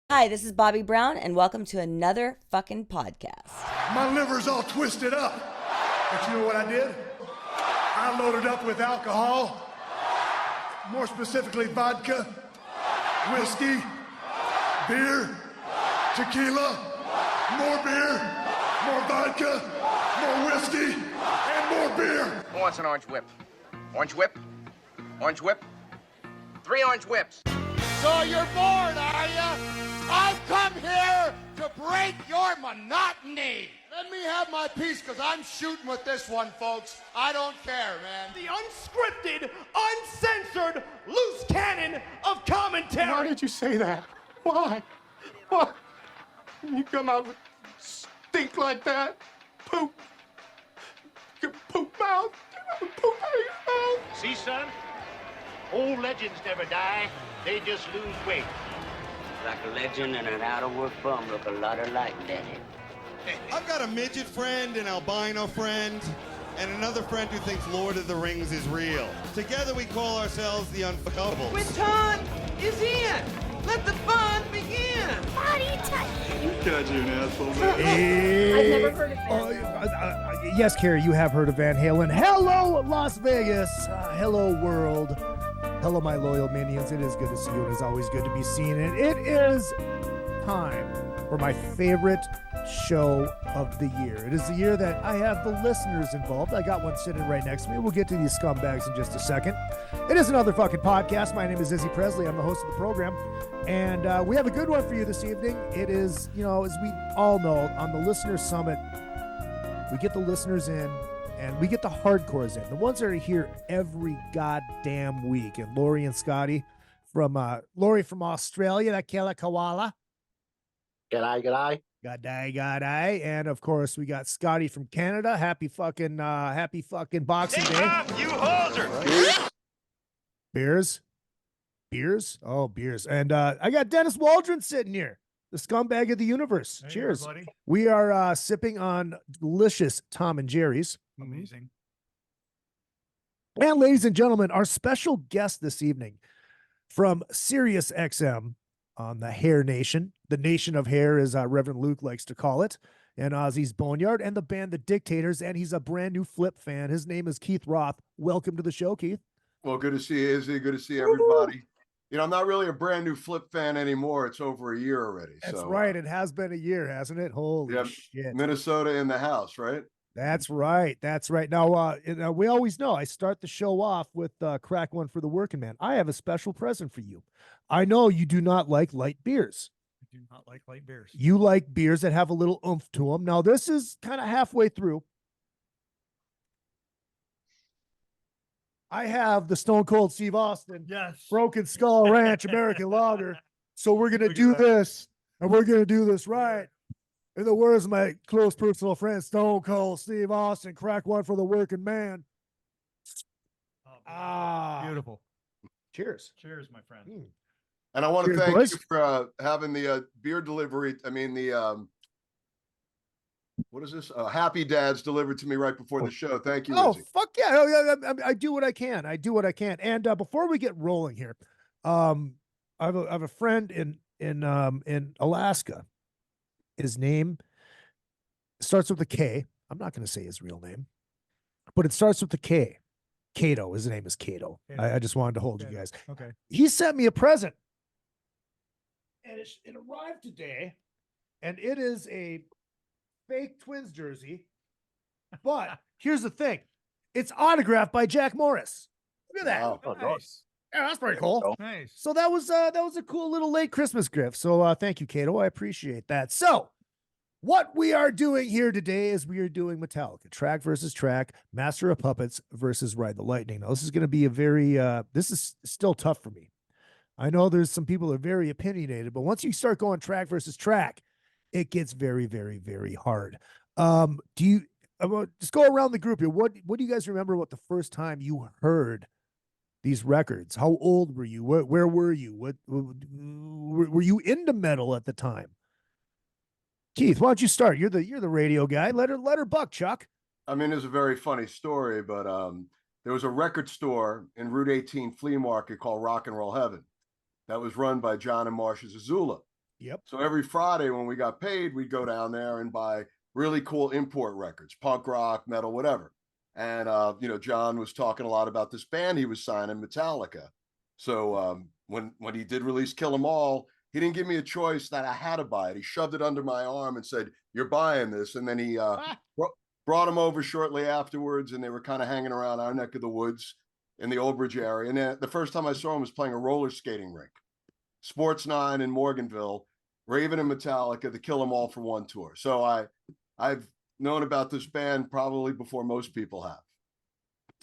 Hi, this is Bobby Brown, and welcome to another fucking podcast. My liver's all twisted up. But you know what I did? I loaded up with alcohol, more specifically vodka, whiskey, beer, tequila, more beer, more vodka, more whiskey, and more beer. Who wants an orange whip? Orange whip? Orange whip? 3 orange whips. So you're bored, are ya? I've come here to break your monotony. Let me have my piece, because I'm shooting with this one, folks. I don't care, man. The unscripted, uncensored, loose cannon of commentary. Why did you say that? Why? Why? You come out with stink like that? Poop. Your poop mouth. Poop out of your mouth. See, son? Old legends never die. They just lose weight. Like a legend and an out-of-work bum look a lot alike, Daddy. I've got a midget friend, an albino friend, and another friend who thinks Lord of the Rings is real. Together we call ourselves the Unfuckables. Quinton is in. Let the fun begin. Body touch. God, you're an asshole, I've never heard of that. Yes, Carrie, you have heard of Van Halen. Hello, Las Vegas. Hello, world. Hello, my loyal minions. It is good to see you. It is always good to be seen. And it is time for my favorite show of the year. It is the year that I have the listeners involved. I got one sitting right next to me. We'll get to these scumbags in just a second. It is another fucking podcast. My name is Izzy Presley. I'm the host of the program. And we have a good one for you this evening. It is, you know, as we all know, on the Listener Summit, we get the listeners in and we get the hardcores in. The ones that are here every goddamn week. And Laurie and Scotty from Laurie from Australia, that killer koala. G'day. G'day. And of course, we got Scotty from Canada. Happy fucking Boxing Day. You hoser! Beers? Oh, beers. And I got Dennis Waldron sitting here, the scumbag of the universe. Hey, cheers. everybody. We are sipping on delicious Tom and Jerry's. Amazing. And ladies and gentlemen, our special guest this evening from Sirius XM on the Hair Nation. The Nation of Hair, as Reverend Luke likes to call it. And Ozzy's Boneyard and the band The Dictators. And he's a brand new Flip fan. His name is Keith Roth. Welcome to the show, Keith. Well, good to see you, Izzy. Good to see everybody. You know, I'm not really a brand new Flip fan anymore. It's over a year already. That's so, right. It has been a year, hasn't it? Holy shit. Minnesota in the house, right? That's right. Now, we always know I start the show off with crack one for the working man. I have a special present for you. I know you do not like light beers. I do not like light beers. You like beers that have a little oomph to them. Now, this is kind of halfway through. I have the Stone Cold Steve Austin, Yes. Broken Skull Ranch American Lager. So we're going to do this, and we're going to do this right. In the words of my close personal friend, Stone Cold Steve Austin, crack one for the working man. Beautiful. Cheers. Cheers, my friend. And I want to Cheers, thank boys. you for having the beer delivery. I mean, the what is this? Happy Dads delivered to me right before the show. Thank you, Oh, Izzy. fuck yeah. Oh, yeah. I do what I can. And before we get rolling here, I have a friend in Alaska. His name starts with a K. I'm not going to say his real name, but it starts with a K. Cato. His name is Cato. I just wanted to hold you guys. Okay. He sent me a present, and it arrived today, and it is a fake Twins jersey. But here's the thing: it's autographed by Jack Morris. Look at that. Wow. Oh, nice. Yeah, that's pretty cool. Nice. So that was a cool little late Christmas gift. So thank you, Cato. I appreciate that. So what we are doing here today is we are doing Metallica, track versus track, Master of Puppets versus Ride the Lightning. Now this is going to be a very this is still tough for me. I know there's some people that are very opinionated, but once you start going track versus track, it gets very, very, very hard. Do you just go around the group here? What do you guys remember about the first time you heard these records? How old were you? Where were you? Were you into metal at the time? Keith, why don't you start? You're the radio guy. Let her buck, Chuck. I mean, it's a very funny story, but there was a record store in Route 18 flea market called Rock and Roll Heaven that was run by John and Marsha Zazula. Yep. So every Friday when we got paid, we'd go down there and buy really cool import records, punk rock, metal, whatever. And John was talking a lot about this band he was signing, Metallica. So when he did release Kill 'Em All, he didn't give me a choice that I had to buy it. He shoved it under my arm and said, "You're buying this." And then he brought him over shortly afterwards, and they were kind of hanging around our neck of the woods in the Old Bridge area. And then the first time I saw him was playing a roller skating rink, Sports 9 in Morganville, Raven and Metallica, the Kill 'Em All for one tour. So I've known about this band probably before most people have.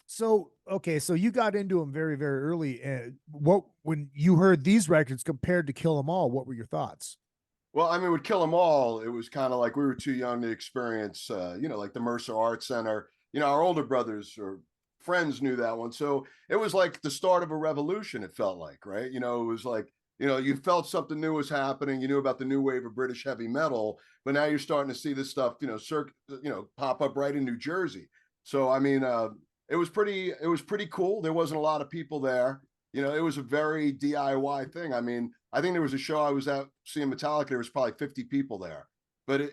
So, okay, so you got into them very, very early. And when you heard these records compared to Kill 'Em All, what were your thoughts? Well, I mean, with Kill 'Em All, it was kind of like we were too young to experience, like the Mercer Art Center. Our older brothers or friends knew that one. So it was like the start of a revolution, it felt like, right? It was like, you felt something new was happening. You knew about the new wave of British heavy metal, but now you're starting to see this stuff, pop up right in New Jersey. So, I mean, it was pretty cool. There wasn't a lot of people there. It was a very DIY thing. I mean, I think there was a show I was at seeing Metallica. There was probably 50 people there, but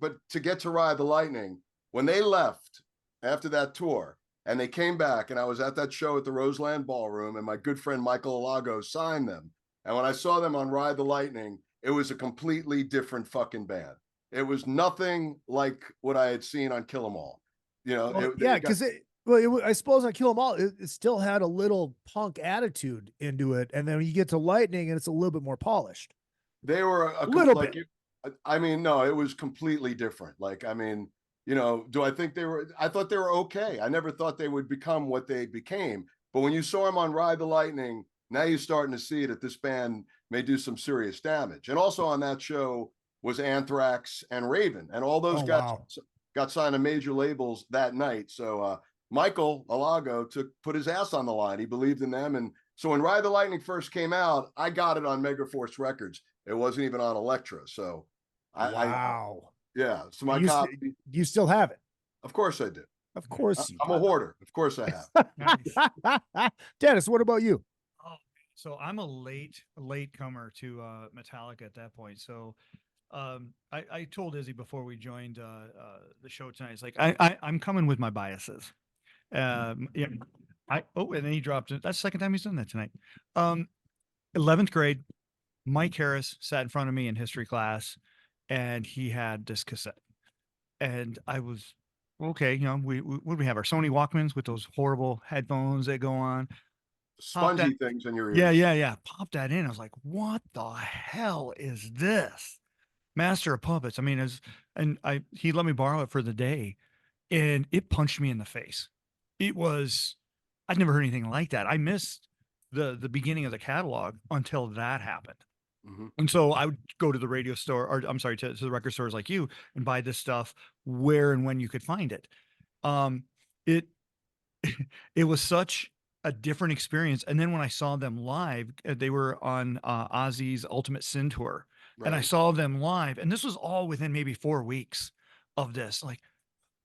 but to get to Ride the Lightning, when they left after that tour and they came back, and I was at that show at the Roseland Ballroom, and my good friend Michael Alago signed them. And when I saw them on Ride the Lightning, it was a completely different fucking band. It was nothing like what I had seen on Kill 'Em All. I suppose on Kill 'Em All, it still had a little punk attitude into it, and then when you get to Lightning, and it's a little bit more polished. They were a little bit. I mean, no, it was completely different. Like, I mean, do I think they were? I thought they were okay. I never thought they would become what they became. But when you saw them on Ride the Lightning, now you're starting to see that this band may do some serious damage. And also on that show was Anthrax and Raven, and all those guys got signed to major labels that night. So Michael Alago put his ass on the line. He believed in them. And so when Ride the Lightning first came out, I got it on Megaforce Records. It wasn't even on Elektra. So so my copy. You still have it? Of course I do. Of course I'm a hoarder. Of course I have. Dennis, what about you? Oh, so I'm a late comer to Metallica at that point. So I told Izzy before we joined the show tonight, it's like I'm coming with my biases. And then he dropped it. That's the second time he's done that tonight. 11th grade, Mike Harris sat in front of me in history class, and he had this cassette, and I was okay. We have our Sony Walkmans with those horrible headphones that go on, spongy things in your ears. Yeah. Pop that in. I was like, what the hell is this? Master of Puppets. I mean, he let me borrow it for the day, and it punched me in the face. I'd never heard anything like that. I missed the beginning of the catalog until that happened. Mm-hmm. And so I would go to the radio store, or I'm sorry, to the record stores like you, and buy this stuff where and when you could find it. It was such a different experience. And then when I saw them live, they were on Ozzy's Ultimate Sin tour. Right. And I saw them live, and this was all within maybe 4 weeks of this. Like,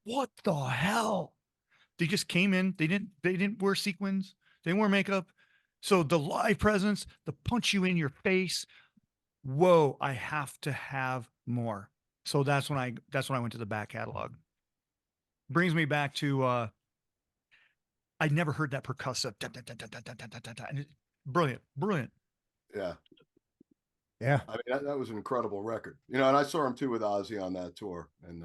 what the hell? They just came in. They didn't wear sequins. They didn't wear makeup. So the live presence, the punch you in your face. Whoa! I have to have more. So that's when I went to the back catalog. Brings me back to I'd never heard that percussive. And brilliant. Yeah. Yeah. I mean, that was an incredible record. And I saw him too with Ozzy on that tour, and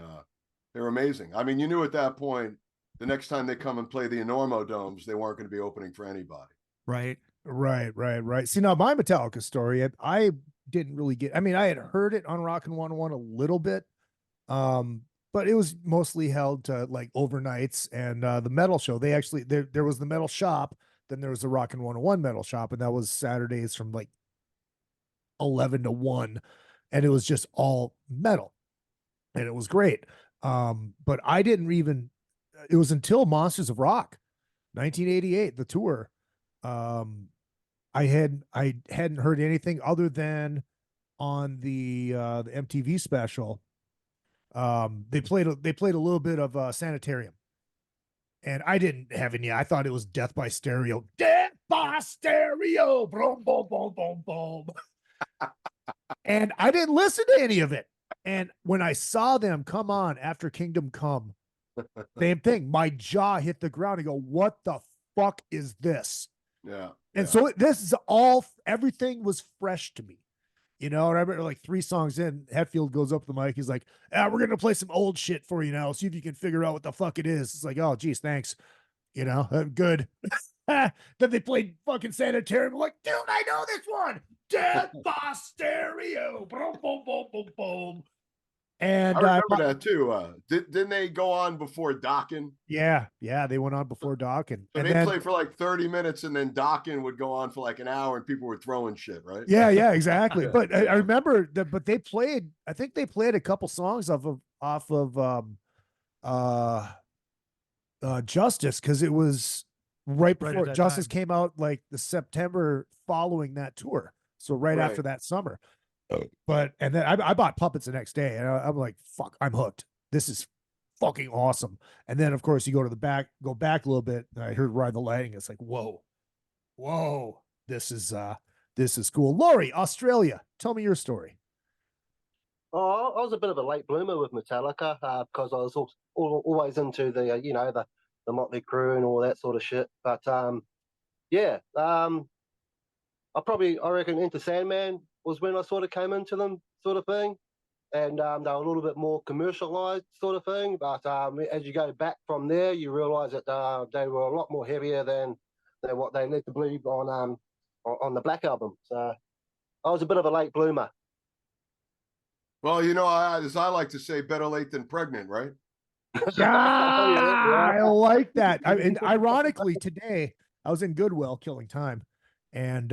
they were amazing. I mean, you knew at that point, the next time they come and play the Enormo Domes, they weren't going to be opening for anybody. Right. See, now my Metallica story, I didn't really get, I mean, I had heard it on Rockin' 101 a little bit, but it was mostly held to like overnights and the metal show. They actually, there was the metal shop, then there was the Rockin' 101 metal shop, and that was Saturdays from like 11 to 1, and it was just all metal, and it was great. But I didn't even, it was until Monsters of Rock 1988, the tour, I hadn't heard anything other than on the MTV special. They played a little bit of Sanitarium, and I didn't have any. I thought it was Death by Stereo. Death by Stereo. Boom, boom, boom, boom, boom. And I didn't listen to any of it. And when I saw them come on after Kingdom Come, same thing. My jaw hit the ground. I go, what the fuck is this? Yeah. And so this is everything was fresh to me. You know, and I remember like 3 songs in, Hetfield goes up to the mic. He's like, we're going to play some old shit for you now. See if you can figure out what the fuck it is. It's like, oh, geez, thanks. You know, good. Then they played fucking Sanitarium. I'm like, dude, I know this one. Dead Boss Stereo. Boom, boom, boom, boom, boom. And I remember that too. Didn't they go on before Dockin? Yeah, they went on before Dockin. So they played for like 30 minutes, and then Dockin would go on for like an hour, and people were throwing shit, right? Yeah, exactly. But I remember that. But they played. I think they played a couple songs off of Justice, because it was right before Justice came out, like the September following that tour. So right after that summer. But and then I bought Puppets the next day, and I'm like, fuck, I'm hooked. This is fucking awesome. And then of course you go back a little bit, and I heard Ride the Lightning. It's like, whoa, this is cool. Laurie, Australia, tell me your story. Oh, I was a bit of a late bloomer with Metallica because I was always into the the Motley Crue and all that sort of shit. But I reckon Enter Sandman was when I sort of came into them, sort of thing, and they were a little bit more commercialized, sort of thing. But as you go back from there, you realise that they were a lot more heavier than what they led to believe on the Black Album. So I was a bit of a late bloomer. Well, as I like to say, better late than pregnant, right? I like that. And ironically, today I was in Goodwill killing time, and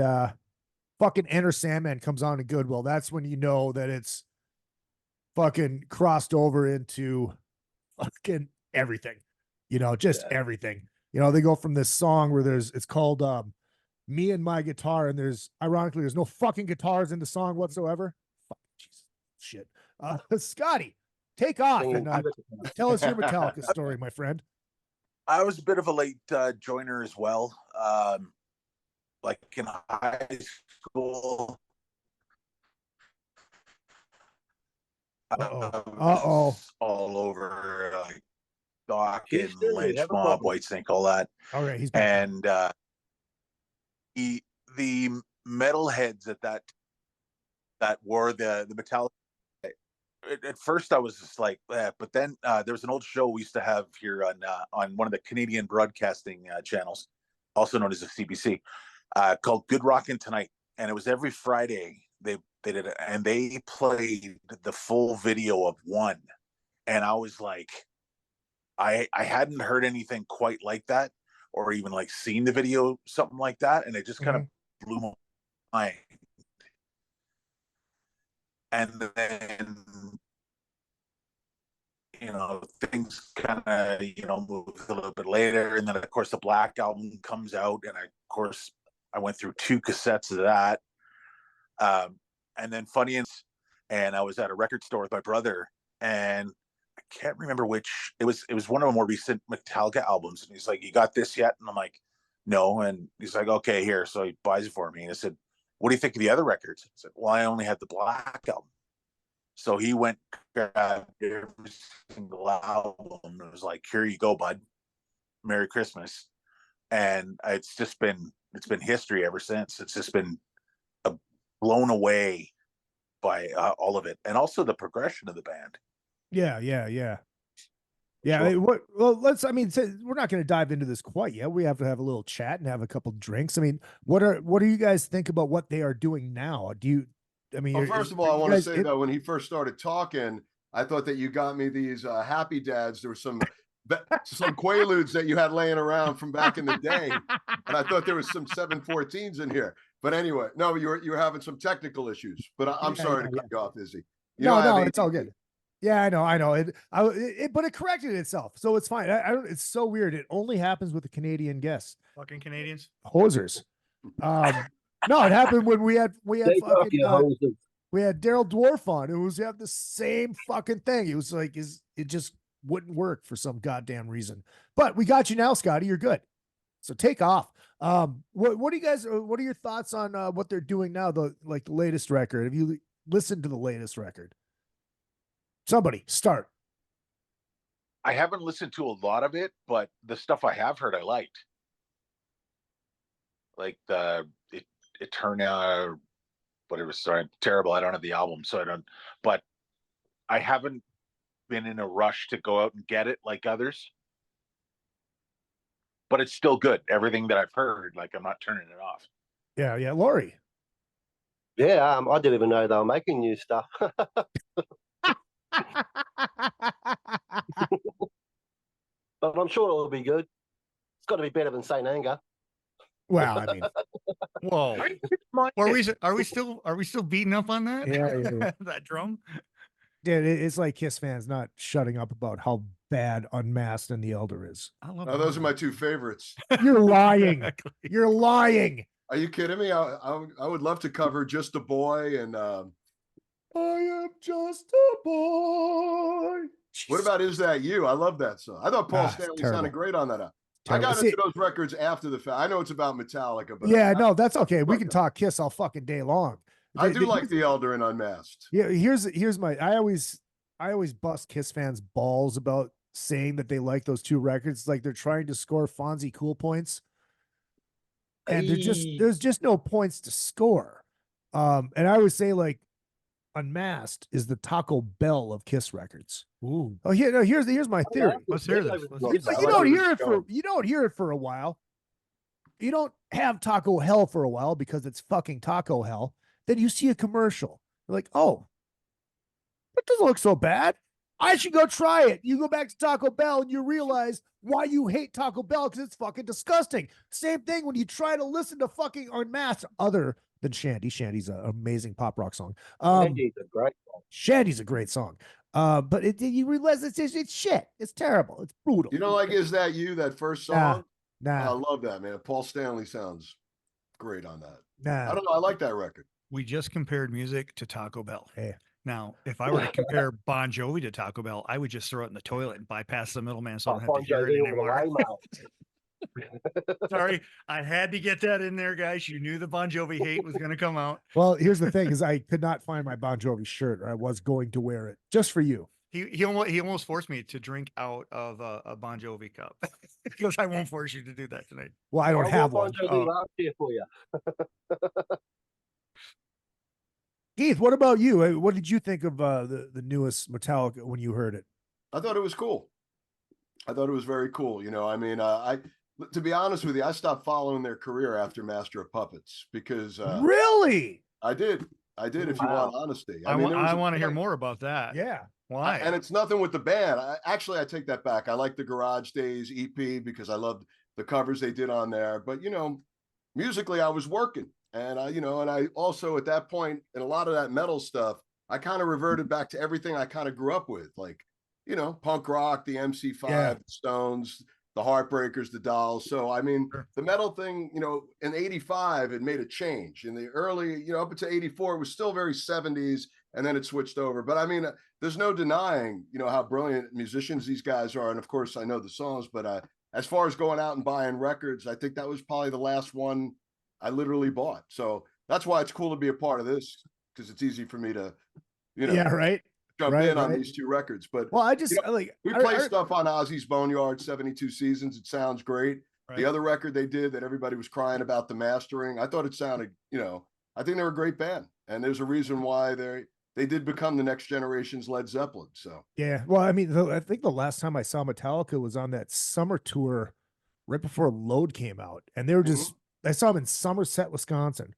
fucking Enter Sandman comes on in Goodwill. That's when you know that it's fucking crossed over into fucking everything, just everything. They go from this song where it's called Me and My Guitar, and there's no fucking guitars in the song whatsoever. Fuck, Jesus, shit. Scotty, take off and tell us your Metallica story, my friend. I was a bit of a late joiner as well. Like in high school. All over like Dawkins, Lynch Mob, Whitesnake, all that. All right, he's back. And the metalheads at that wore the Metallica. At first I was just like, but then there was an old show we used to have here on one of the Canadian broadcasting channels, also known as the CBC. Called Good Rockin' Tonight, and it was every Friday they did it, and they played the full video of one, and I was like, I hadn't heard anything quite like that, or even like seen the video, something like that, and it just kind of blew my mind. And then things kind of moved a little bit later, and then of course the Black Album comes out, and I went through 2 cassettes of that. And then and I was at a record store with my brother, and I can't remember which, it was one of the more recent Metallica albums. And he's like, you got this yet? And I'm like, no. And he's like, okay, here. So he buys it for me. And I said, what do you think of the other records? I said, well, I only had the Black Album. So he went, grabbed every single album, and it was like, here you go, bud. Merry Christmas. And it's been history ever since. It's just been blown away by all of it, and also the progression of the band. Yeah. Sure. Well, we're not going to dive into this quite yet. We have to have a little chat and have a couple drinks. I mean, what do you guys think about what they are doing now? First of all, I want to say though, when he first started talking, I thought that you got me these Happy Dads. There were some Quaaludes that you had laying around from back in the day, and I thought there was some 714s in here. But anyway, no, you're having some technical issues. But I'm sorry to cut you off, Izzy. No, it's all good. Yeah, I know. But it corrected itself, so it's fine. I don't. It's so weird. It only happens with the Canadian guests. Fucking Canadians. Hosers. No, it happened when we had Daryl Dwarf on. It was the same fucking thing. It was like it just wouldn't work for some goddamn reason. But we got you now, Scotty. You're good. So take off. What do you guys? What are your thoughts on what they're doing now? The latest record. Have you listened to the latest record? Somebody start. I haven't listened to a lot of it, but the stuff I have heard, I liked. Like it turned out, whatever. Sorry, I'm terrible. I don't have the album, so I don't. But I haven't been in a rush to go out and get it like others. But it's still good. Everything that I've heard, like I'm not turning it off. Yeah, Laurie. Yeah, I didn't even know they were making new stuff. But I'm sure it'll be good. It's got to be better than Saint Anger. Well, I mean, whoa. Are we still beating up on that? Yeah. That drum. Dude, it's like Kiss fans not shutting up about how bad Unmasked and The Elder is. I love those are my two favorites. You're lying. You're lying. Are you kidding me? I would love to cover Just a Boy and I Am Just a Boy. What about Is That You? I love that song. I thought Paul Stanley sounded great on that. I got into those records after the fact. I know it's about Metallica, but yeah, no, that's okay. We can talk Kiss all fucking day long. I do like The Elder and Unmasked. Yeah, here's my. I always bust Kiss fans' balls about saying that they like those two records. It's like they're trying to score Fonzie cool points, and there's just no points to score. And I always say like Unmasked is the Taco Bell of Kiss records. Ooh. Oh, here's my theory. Let's hear this. You don't hear it for a while. You don't have Taco Hell for a while because it's fucking Taco Hell. Then you see a commercial. You're like, oh, that doesn't look so bad. I should go try it. You go back to Taco Bell and you realize why you hate Taco Bell because it's fucking disgusting. Same thing when you try to listen to fucking Unmasked other than Shandy. Shandy's an amazing pop rock song. Shandy's a great song. Shandy's a great song. But you realize it's shit. It's terrible. It's brutal. You know, like Is That You, that first song? Nah. I love that, man. Paul Stanley sounds great on that. Nah. I don't know. I like that record. We just compared music to Taco Bell. Hey. Now, if I were to compare Bon Jovi to Taco Bell, I would just throw it in the toilet and bypass the middleman so I don't have to hear it anymore. Sorry, I had to get that in there, guys. You knew the Bon Jovi hate was going to come out. Well, here's the thing: is I could not find my Bon Jovi shirt, or I was going to wear it just for you. He almost forced me to drink out of a Bon Jovi cup because I won't force you to do that tonight. Well, I don't have one. Bon Jovi last year for you. Keith, what about you? What did you think of the newest Metallica when you heard it? I thought it was cool. I thought it was very cool. You know, I mean, to be honest with you, I stopped following their career after Master of Puppets because really, I did. If you want honesty, I want to hear more about that. Yeah, why? And it's nothing with the band. I take that back. I like the Garage Days EP because I loved the covers they did on there. But you know, musically, I was working. And I also at that point in a lot of that metal stuff, I kind of reverted back to everything I kind of grew up with, like, you know, punk rock, the MC5, the Stones, the Heartbreakers, the Dolls. So, I mean, the metal thing, you know, in 85, it made a change. In the early, you know, up until 84, it was still very 70s, and then it switched over. But I mean, there's no denying, you know, how brilliant musicians these guys are. And of course, I know the songs, but as far as going out and buying records, I think that was probably the last one I literally bought. So that's why it's cool to be a part of this, because it's easy for me to, you know, jump in on these two records. But well, I just we play stuff on Ozzy's Boneyard, 72 Seasons. It sounds great. The other record they did that everybody was crying about the mastering, I thought it sounded, you know, I think they're a great band, and there's a reason why they did become the next generation's Led Zeppelin. So yeah, well, I mean, I think the last time I saw Metallica was on that summer tour right before Load came out, and they were just. I saw them in Somerset, Wisconsin.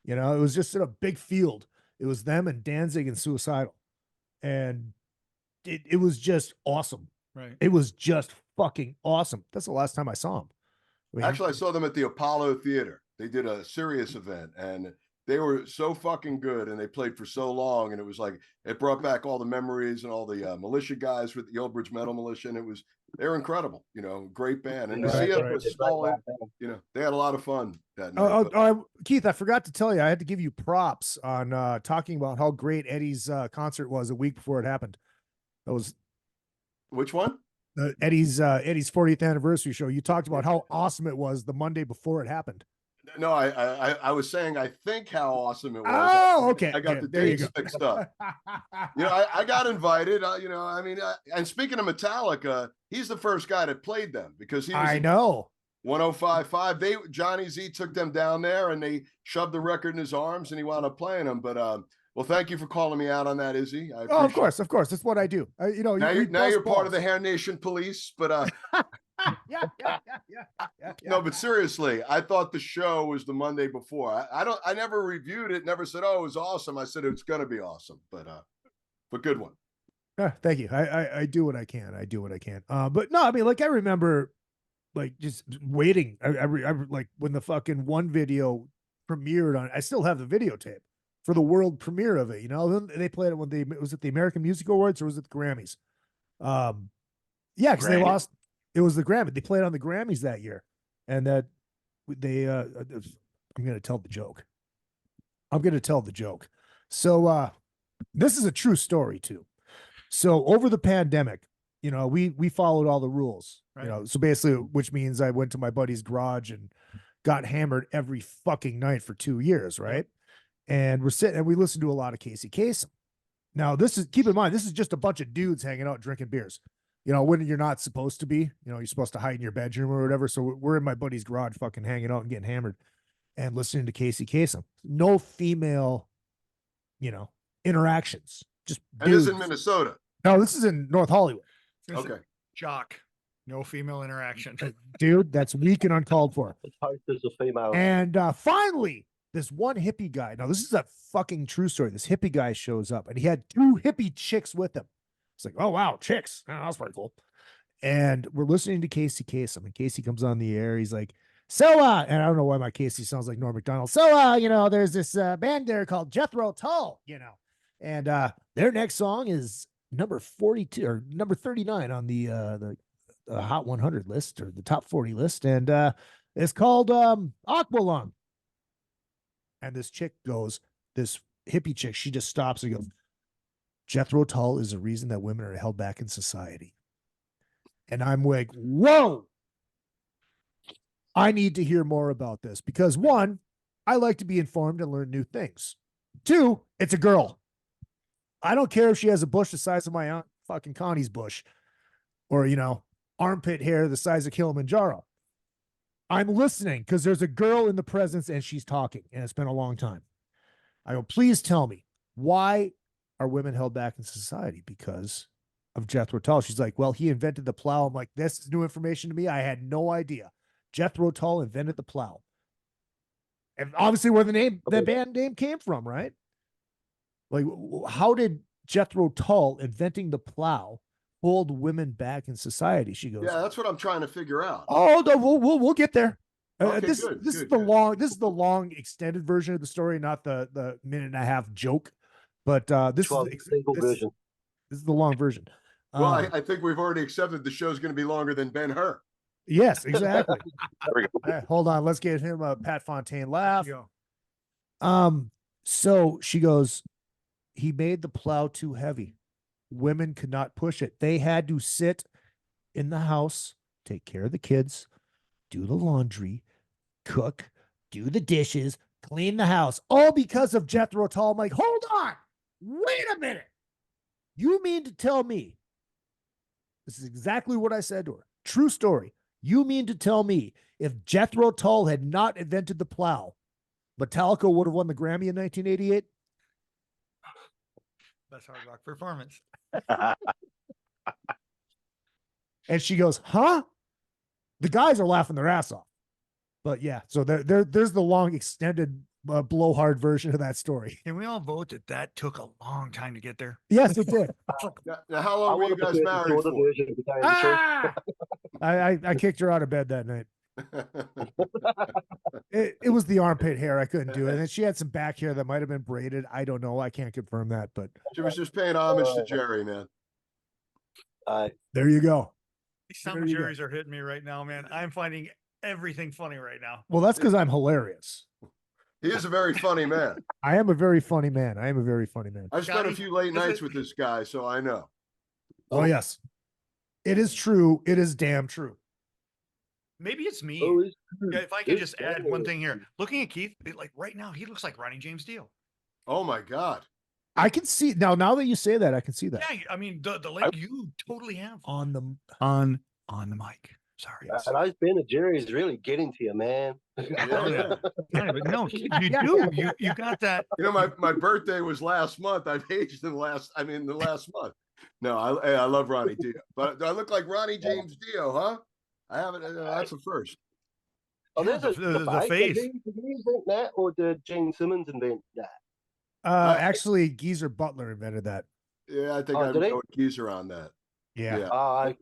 You know, it was just in a big field. It was them and Danzig and Suicidal. And it was just awesome. Right. It was just fucking awesome. That's the last time I saw them. Actually, I saw them at the Apollo Theater. They did a Sirius event, and they were so fucking good, and they played for so long, and it was like, it brought back all the memories and all the militia guys with the Old Metal Militia, and they were incredible, you know, great band. And to see it was small, you know, they had a lot of fun that night. Keith, I forgot to tell you, I had to give you props on talking about how great Eddie's concert was a week before it happened. That was which one? Eddie's 40th anniversary show. You talked about how awesome it was the Monday before it happened. No, I was saying I think how awesome it was. Oh, okay. I got the dates mixed up. I got invited. And speaking of Metallica, he's the first guy that played them because he was. I know. 105.5. Johnny Z took them down there and they shoved the record in his arms and he wound up playing them. But well, thank you for calling me out on that, Izzy. Of course. That's what I do. Now you're part of the Hair Nation police, but yeah. No, but seriously, I thought the show was the Monday before. I never reviewed it, never said, oh, it was awesome. I said it's gonna be awesome, but good one. Thank you. I do what I can. But no, I mean, like I remember like just waiting. I like when the fucking one video premiered on, I still have the videotape for the world premiere of it. You know, they played it when was it the American Music Awards or was it the Grammys? Yeah, because they lost. It was the Grammy. They played on the Grammys that year, and that they. I'm going to tell the joke. So this is a true story too. So over the pandemic, you know, we followed all the rules. Right. You know, so basically, which means I went to my buddy's garage and got hammered every fucking night for 2 years, right? And we're sitting and we listened to a lot of Casey Kasem. Now, keep in mind, this is just a bunch of dudes hanging out drinking beers. You know, when you're not supposed to be, you know, you're supposed to hide in your bedroom or whatever. So we're in my buddy's garage fucking hanging out and getting hammered and listening to Casey Kasem. No female, you know, interactions. Just and this is in Minnesota. No, this is in North Hollywood. Okay. Jock. No female interaction. Dude, that's weak and uncalled for. There's a female. And finally, this one hippie guy. Now, this is a fucking true story. This hippie guy shows up and he had 2 hippie chicks with him. It's like, oh, wow, chicks. Oh, that's pretty cool. And we're listening to Casey Kasem. And Casey comes on the air. He's like, and I don't know why my Casey sounds like Norm Macdonald. You know, there's this band there called Jethro Tull, you know. And their next song is number 42 or number 39 on the Hot 100 list or the top 40 list. And it's called Aqualung. And this hippie chick, she just stops and goes, Jethro Tull is the reason that women are held back in society. And I'm like, whoa, I need to hear more about this because 1, I like to be informed and learn new things. 2, it's a girl. I don't care if she has a bush the size of my aunt fucking Connie's bush or, you know, armpit hair the size of Kilimanjaro. I'm listening because there's a girl in the presence and she's talking and it's been a long time. I go, please tell me, why are women held back in society? Because of Jethro Tull. She's like, well, he invented the plow. I'm like, this is new information to me. I had no idea. Jethro Tull invented the plow. And obviously where the band name came from, right? Like, how did Jethro Tull inventing the plow hold women back in society? She goes, yeah, that's what I'm trying to figure out. Oh, no, we'll get there. Okay, this is the long extended version of the story, not the minute and a half joke. But this is the long version. Well, I think we've already accepted the show's going to be longer than Ben-Hur. Yes, exactly. Right, hold on, let's get him a Pat Fontaine laugh. So she goes, he made the plow too heavy. Women could not push it. They had to sit in the house, take care of the kids, do the laundry, cook, do the dishes, clean the house, all because of Jethro Tull. I'm like, hold on. Wait a minute. You mean to tell me, this is exactly what I said to her. True story. You mean to tell me if Jethro Tull had not invented the plow, Metallica would have won the Grammy in 1988? That's hard rock performance. And she goes, huh? The guys are laughing their ass off. But yeah, so there's the long extended blowhard version of that story. Can we all vote that took a long time to get there? Yes, it did. Now, how long were you guys married for? I kicked her out of bed that night. It was the armpit hair. I couldn't do it. And then she had some back hair that might have been braided. I don't know. I can't confirm that, but she was just paying homage to Jerry, man. There you go. These commentaries are hitting me right now, man. I'm finding everything funny right now. Well, that's because I'm hilarious. He is a very funny man. I am a very funny man. I've spent a few late nights with this guy, so I know. Oh, yes. It is true. It is damn true. Maybe it's me. Oh, it's Yeah, if I could just add one thing here. Looking at Keith, like right now, he looks like Ronnie James Dio. Oh my God. I can see now. Now that you say that, I can see that. Yeah, I mean the link you totally have on the mic. Sorry. Those Ben and Jerry's really getting to you, man. Yeah, but no, you do. You got that. You know, my birthday was last month. I've aged in the last month. No, I love Ronnie Dio, but do I look like Ronnie James Dio, huh? I haven't. That's the first. Oh, there's a the face. Did he invent that, or did Gene Simmons invent that? Actually, Geezer Butler invented that. Yeah, I think I did he? know Geezer on that. Yeah.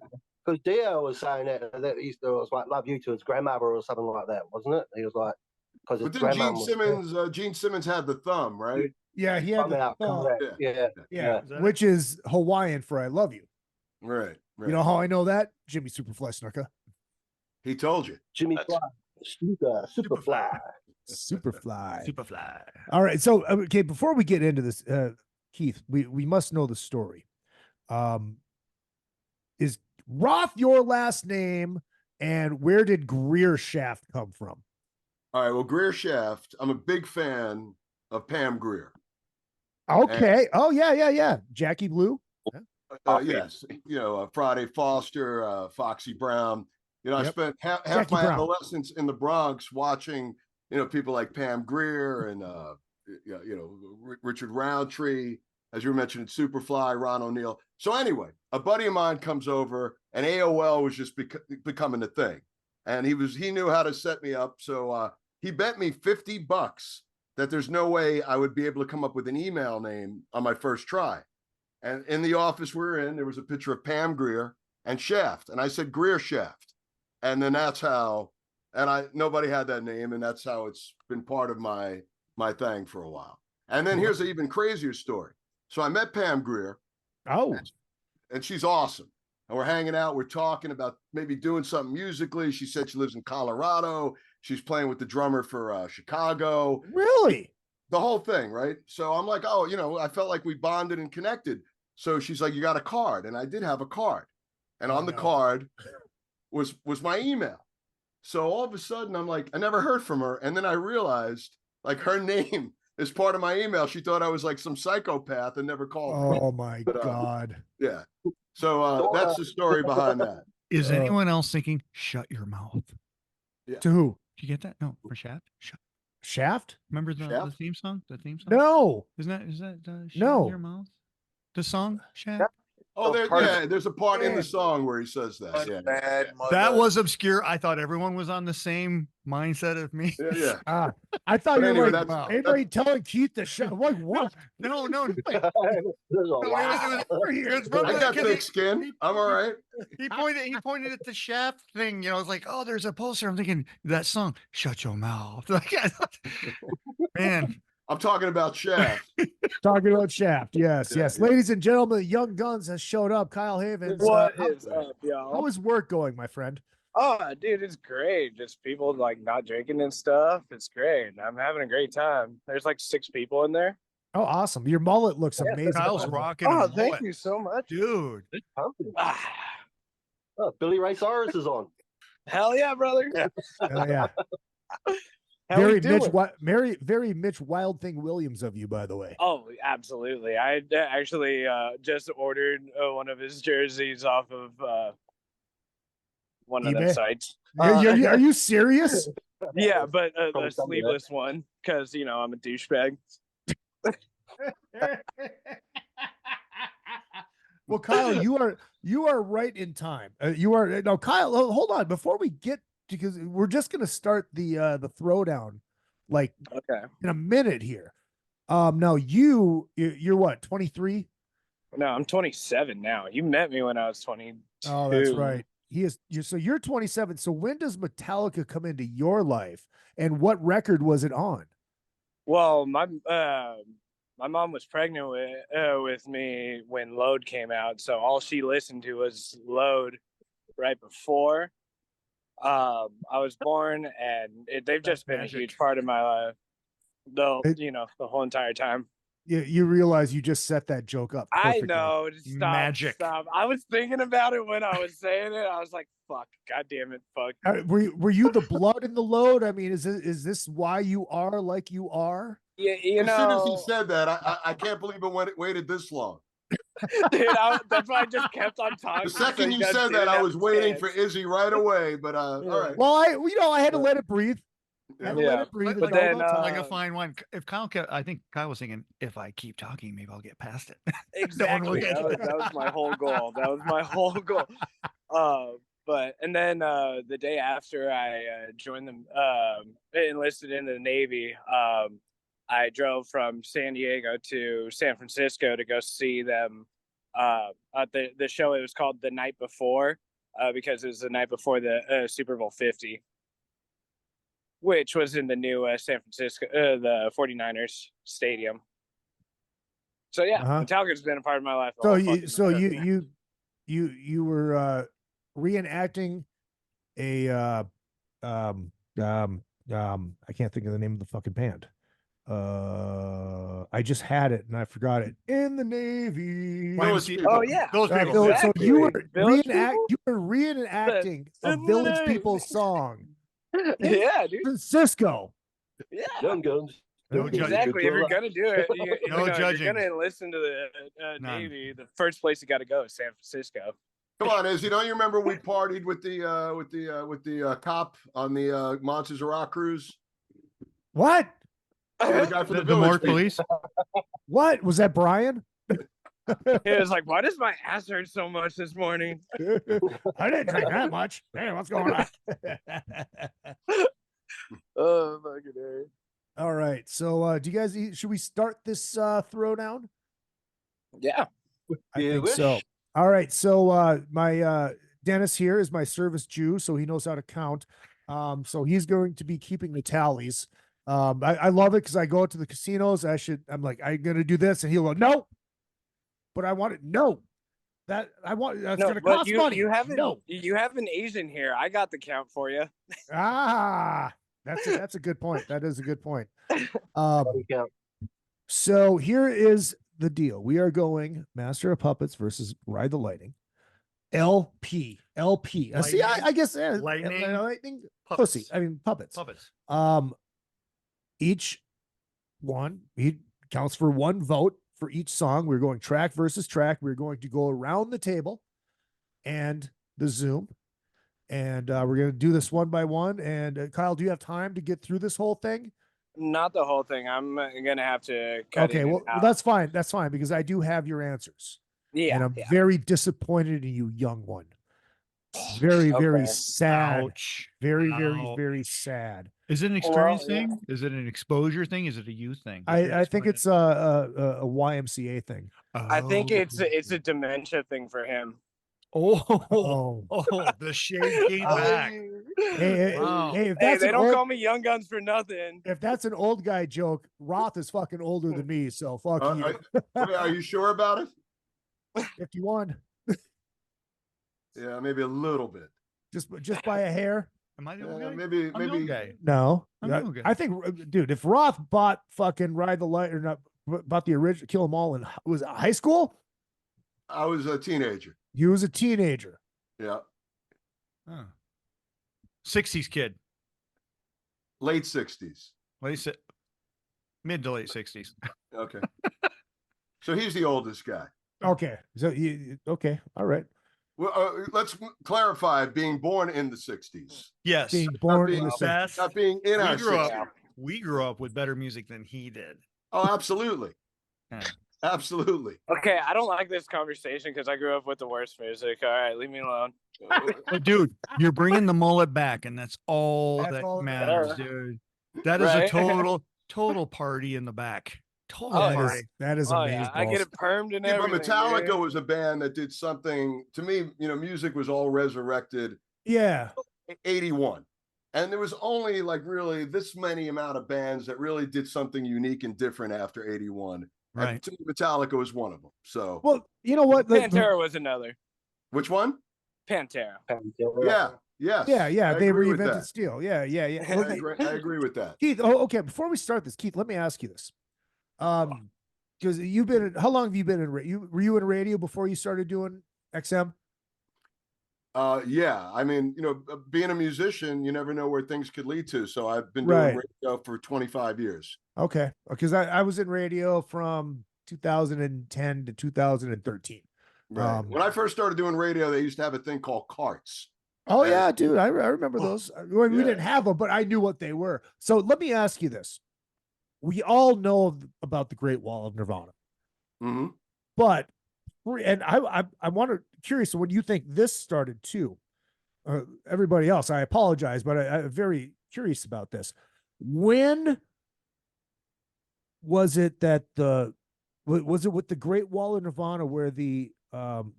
Because Dio was saying that he used to was like love you to his grandmother or something like that, wasn't it? He was like, because his But then grandmother Gene Simmons had the thumb, right? Yeah, he had the out, thumb. yeah. Which is Hawaiian for "I love you." Right. You know how I know that? Jimmy Superfly Snuka. He told you. Jimmy Fly, Superfly. Superfly. All right. So, okay, before we get into this, Keith, we must know the story. Is Roth your last name, and where did Greer Shaft come from? All right. Well, Greer Shaft, I'm a big fan of Pam Grier. Okay. Yeah. Jackie Blue. Yes. You know, Friday Foster, Foxy Brown. You know, I spent half Jackie my Brown. adolescence in the Bronx watching, you know, people like Pam Grier and, Richard Roundtree, as you were mentioning, Superfly, Ron O'Neill. So anyway, a buddy of mine comes over, and AOL was just becoming a thing. And he knew how to set me up. So he bet me $50 that there's no way I would be able to come up with an email name on my first try. And in the office we're in, there was a picture of Pam Grier and Shaft. And I said, Greer Shaft. And then that's how, nobody had that name. And that's how it's been part of my thing for a while. And then here's an even crazier story. So I met Pam Grier. Oh. And she's awesome. And we're hanging out. We're talking about maybe doing something musically. She said she lives in Colorado. She's playing with the drummer for Chicago. Really? The whole thing, right? So I'm like, oh, you know, I felt like we bonded and connected. So she's like, you got a card? And I did have a card. And on the card was my email. So all of a sudden, I'm like, I never heard from her. And then I realized, like, her name is part of my email. She thought I was like some psychopath and never called me. Oh, my God. Yeah. So that's the story behind that. Is anyone else thinking, shut your mouth? Yeah. To who? Did you get that? No, for Shaft? Shaft? Remember the theme song? The theme song? No. Is that shut No. your mouth? The song, Shaft? Oh, there's a part in the song where he says that. Yeah. That was obscure. I thought everyone was on the same mindset of me. Yeah. I thought you were like, that's- anybody telling Keith to shut? I'm like, what? No. I got thick skin. I'm all right. He pointed at the Shaft thing. You know, it's like, oh, there's a poster. I'm thinking that song, shut your mouth. Man. I'm talking about Shaft. Talking about Shaft. Yes. Ladies and gentlemen, the Young Guns has showed up. Kyle Havens. What is up, y'all? How is work going, my friend? Oh, dude, it's great. Just people like not drinking and stuff. It's great. I'm having a great time. There's like 6 people in there. Oh, awesome. Your mullet looks amazing. Kyle's rocking. Oh, thank you so much, dude. Oh, Billy Ray Cyrus is on. Hell yeah, brother. Oh, yeah. How we doing? Very Mitch Wild Thing Williams of you, by the way. Oh, absolutely. I actually just ordered one of his jerseys off of one of eBay? them sites. Are you serious? Yeah, but the sleeveless one, because I'm a douchebag. Well, Kyle, you are right in time. Kyle. Hold on, before we get, because we're just gonna start the throwdown, like in a minute here. Now you're what, 23? No, I'm 27 now. You met me when I was 22. Oh, that's right. So you're 27. So when does Metallica come into your life, and what record was it on? Well, my mom was pregnant with me when Load came out, so all she listened to was Load right before I was born, and they've just been a huge part of my life, though. The whole entire time. You realize you just set that joke up. I perfectly. know. Stop, Magic. Stop. I was thinking about it when I was saying it. I was like, "Fuck, God damn it, fuck." Were you the blood in the load? I mean, is this why you are like you are? Yeah, As soon as he said that, I can't believe it waited this long. Dude, that's why I just kept on talking. The second you said that, I was waiting for Izzy right away. But all right. Well, I had to let it breathe. I had to let it breathe. But It's all then, about time. like a fine wine. If Kyle, I think Kyle was thinking, if I keep talking, maybe I'll get past it. Exactly. That was my whole goal. That was my whole goal. But then the day after I joined them, enlisted in the Navy, I drove from San Diego to San Francisco to go see them at the show. It was called The Night Before because it was the night before the Super Bowl 50, which was in the new San Francisco, the 49ers stadium. So yeah, Metallica's been a part of my life. You were reenacting a I can't think of the name of the fucking band. I just had it and I forgot it. In the Navy. Oh yeah, those people. So you were reenacting a Village People song. Yeah, dude. Francisco. Yeah. Young Guns. Exactly. If you're gonna do it, No if judging. you're gonna listen to the Navy, the first place you got to go is San Francisco. Come on, Izzy. Don't you remember we partied with the cop on the Monsters of Rock cruise? What? The guy from the The Village Morgue People. Police. What was that, Brian? It was like, why does my ass hurt so much this morning? I didn't drink that much. Hey, what's going on? Oh, fucking hell. All right. So, do you guys should we start this throwdown? Yeah. I think so. All right. So, my Dennis here is my service Jew, so he knows how to count. So he's going to be keeping the tallies. I love it because I go out to the casinos. I'm like, I'm gonna do this, and he'll go, no. But I want it. No. That's gonna cost money. You have an Asian here. I got the count for you. That's a good point. That is a good point. So here is the deal. We are going Master of Puppets versus Ride the Lightning. LP. See, I guess lightning pussy. I mean puppets. Each one he counts for one vote for each song. We're going track versus track. We're going to go around the table and the Zoom. And we're going to do this one by one. And Kyle, do you have time to get through this whole thing? Not the whole thing. I'm going to have to cut Okay, in well, and out. that's fine. That's fine because I do have your answers. Yeah. And I'm very disappointed in you, young one. Very, very sad. Ouch. Very, Ouch. very, very sad. Is it an experience thing? Is it an exposure thing? Is it a youth thing? I think it's a YMCA thing. I think it's a dementia thing for him. Oh, the shade came back. Hey, if that's they don't call me Young Guns for nothing. If that's an old guy joke, Roth is fucking older than me, so fuck you. Are you sure about it? 51. Yeah, maybe a little bit. Just by a hair. Am I the old guy? Maybe. No, I'm the old guy. I think, dude, if Roth bought fucking Ride the Light or not, bought the original Kill 'Em All in was it high school? I was a teenager. You was a teenager. Yeah. 60s kid. Late 60s. Mid to late 60s. Okay. So he's the oldest guy. Okay. So okay. All right. Well, let's clarify being born in the 60s. Yes. Being born in the 60s. Not being in our 60s. We grew up with better music than he did. Oh, absolutely. Absolutely. Okay, I don't like this conversation because I grew up with the worst music. All right, leave me alone. Dude, you're bringing the mullet back, and that's all that matters, dude. That is a total party in the back. Total party. That is amazing. Yeah. I get it permed and everything. But Metallica was a band that did something, to me, music was all resurrected. Yeah. 81. And there was only like really this many amount of bands that really did something unique and different after 81. Right. And to me, Metallica was one of them. So, well, you know what? Pantera was another. Which one? Pantera. Yeah. Yes. Yeah. I They agree with reinvented that. steel. Yeah. I agree with that. Keith, okay. Before we start this, Keith, let me ask you this. because you've been. How long have you been in? Were you in radio before you started doing XM? Yeah. I mean, being a musician, you never know where things could lead to. So I've been doing radio for 25 years. Okay, because I was in radio from 2010 to 2013. Right. When I first started doing radio, they used to have a thing called carts. Oh yeah, dude, I remember those. We didn't have them, but I knew what they were. So let me ask you this: we all know about the Great Wall of Nirvana, but and I'm curious when you think this started too. Everybody else, I apologize, but I'm very curious about this. When was it that was it with the Great Wall of Nirvana where the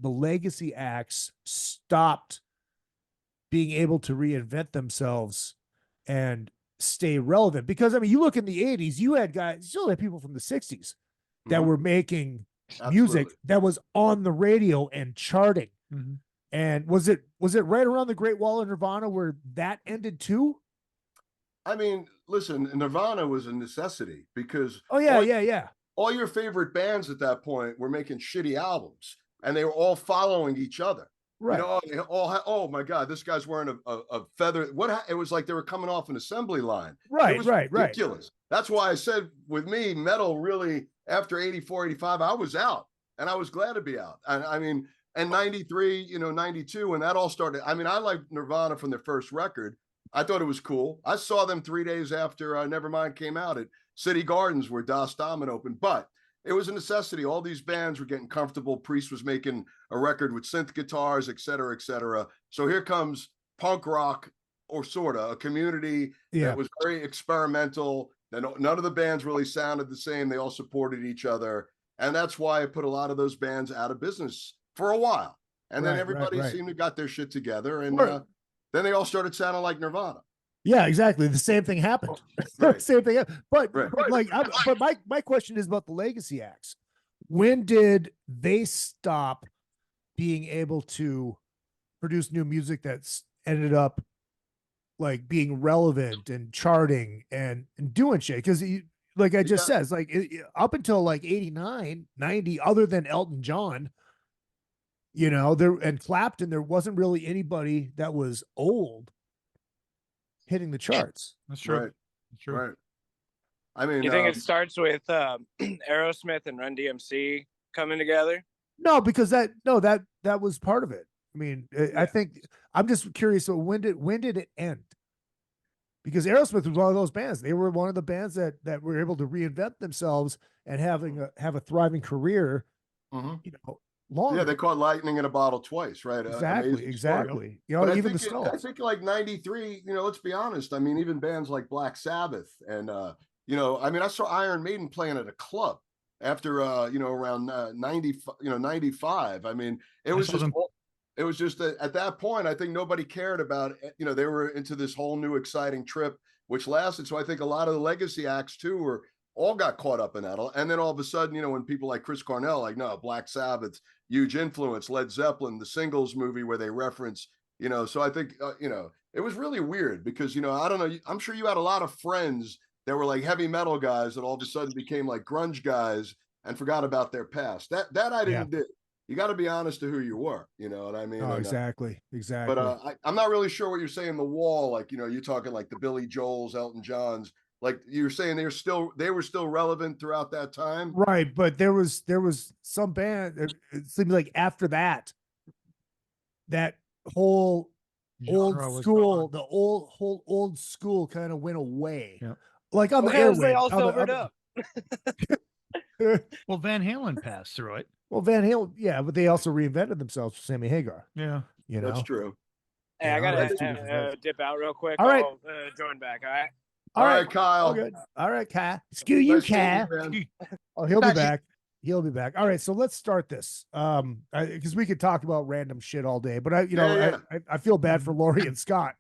legacy acts stopped being able to reinvent themselves and stay relevant? Because I mean, you look in the 80s, you still had people from the 60s that were making music that was on the radio and charting. And was it right around the Great Wall of Nirvana where that ended too? I mean, listen, Nirvana was a necessity because all your favorite bands at that point were making shitty albums and they were all following each other. Right. They all oh my God, this guy's wearing a feather. It was like they were coming off an assembly line. Right, it was right. ridiculous. That's why I said with me, metal really, after 84, 85, I was out and I was glad to be out. I mean, and 93, 92, when that all started. I mean, I liked Nirvana from their first record. I thought it was cool. I saw them 3 days after Nevermind came out at City Gardens where Das Damen opened, but it was a necessity. All these bands were getting comfortable. Priest was making a record with synth guitars, et cetera, et cetera. So here comes punk rock, or sorta, a community that was very experimental. None of the bands really sounded the same. They all supported each other. And that's why I put a lot of those bands out of business for a while. And then everybody seemed to got their shit together. And then they all started sounding like Nirvana. Yeah, exactly. The same thing happened. Same thing. But my question is about the legacy acts. When did they stop being able to produce new music that's ended up like being relevant and charting and doing shit? Because like I just said, it's like up until like 89, 90, other than Elton John, there and Clapton, there wasn't really anybody that was old hitting the charts. That's true. Right. That's true. Right. I mean, you think it starts with Aerosmith and Run DMC coming together? No, because that was part of it. I mean, I think I'm just curious. So when did it end? Because Aerosmith was one of those bands. They were one of the bands that were able to reinvent themselves and have a thriving career. Longer. Yeah, they caught lightning in a bottle twice, right? Exactly. But even I think like 93, let's be honest. I mean, even bands like Black Sabbath and, I mean, I saw Iron Maiden playing at a club after, around 95. I mean, it was just that at that point, I think nobody cared about, they were into this whole new exciting trip, which lasted. So I think a lot of the legacy acts too all got caught up in that. And then all of a sudden, when people like Chris Cornell, like, no, Black Sabbath, huge influence, Led Zeppelin, the Singles movie where they reference, so I think, it was really weird because, I don't know, I'm sure you had a lot of friends that were like heavy metal guys that all of a sudden became like grunge guys and forgot about their past. That I didn't do. You got to be honest to who you were, you know what I mean? Oh, exactly. But I'm not really sure what you're saying. The Wall, like, you're talking like the Billy Joels, Elton Johns, like you're saying they were still relevant throughout that time. Right. But there was some band, it seems like after that whole old school, the whole old school kind of went away. Yeah. Like on the airwaves. They all sobered up. Well, Van Halen passed through it. Well, Van Halen, yeah, but they also reinvented themselves for Sammy Hagar. Yeah. That's true. Hey, I gotta dip out real quick. All right. I'll join back. All right. All right, Kyle. Good. All right, Kyle. Screw you, Kyle. Oh, he'll be back. He'll be back. All right, so let's start this. Because we could talk about random shit all day, but I feel bad for Laurie and Scott.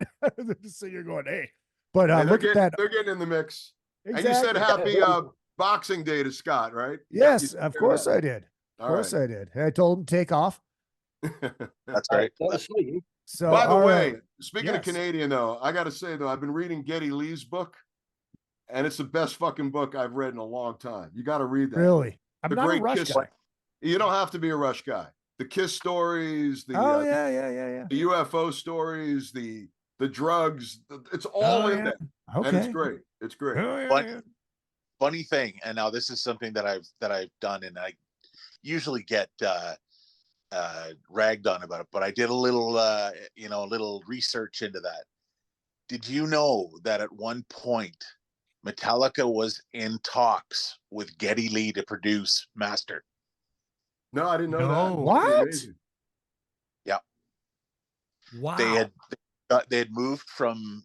Just so you're going, hey. But look at that. They're getting in the mix. Exactly. And you said happy Boxing Day to Scott, right? Yes, of course I did. Of course I did. I told him to take off. That's right. So, by the way, speaking of Canadian, though, I got to say, though, I've been reading Geddy Lee's book, and it's the best fucking book I've read in a long time. You got to read that. Really? I'm the not a great Rush Kiss. guy. You don't have to be a Rush guy. The Kiss stories, the the UFO stories, the drugs, it's all in there. Okay. And it's great. It's great. But funny thing, and now this is something that I've done, and I usually get ragged on about it, but I did a little research into that. Did you know that at one point Metallica was in talks with Geddy Lee to produce Master? No, I didn't know that. What? Yeah. Wow. They had moved from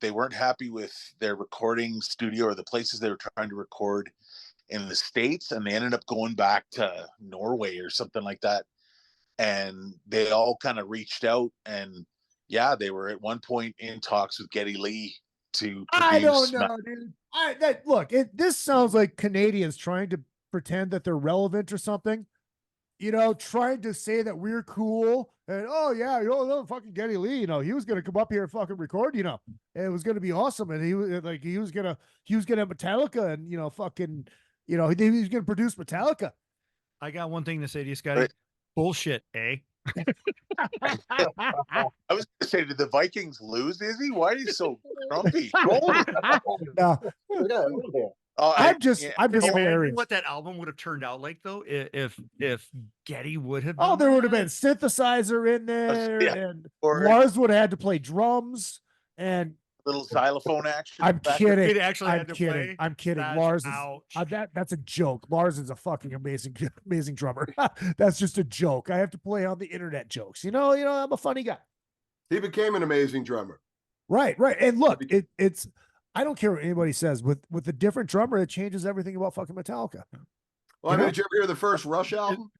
they weren't happy with their recording studio or the places they were trying to record in the States, and they ended up going back to Norway or something like that. And they all kind of reached out, and they were at one point in talks with Geddy Lee to produce. I don't know, dude. This sounds like Canadians trying to pretend that they're relevant or something. Trying to say that we're cool and fucking Geddy Lee, he was gonna come up here and fucking record, and it was gonna be awesome, and he was gonna have Metallica, and he was gonna produce Metallica. I got one thing to say to you, Scotty. Bullshit, eh? I was gonna say, did the Vikings lose, Izzy? Why are you so grumpy? No. I'm just imagine what that album would have turned out like, though, if Geddy would have. Oh, there would have been synthesizer in there, and Lars would have had to play drums and little xylophone action. I'm kidding. It actually had to play. I'm kidding. That's Lars is that's a joke. Lars is a fucking amazing drummer. That's just a joke. I have to play on the internet jokes. I'm a funny guy. He became an amazing drummer. Right. And look, it's I don't care what anybody says. With a different drummer, it changes everything about fucking Metallica. Well, did you ever hear the first Rush album?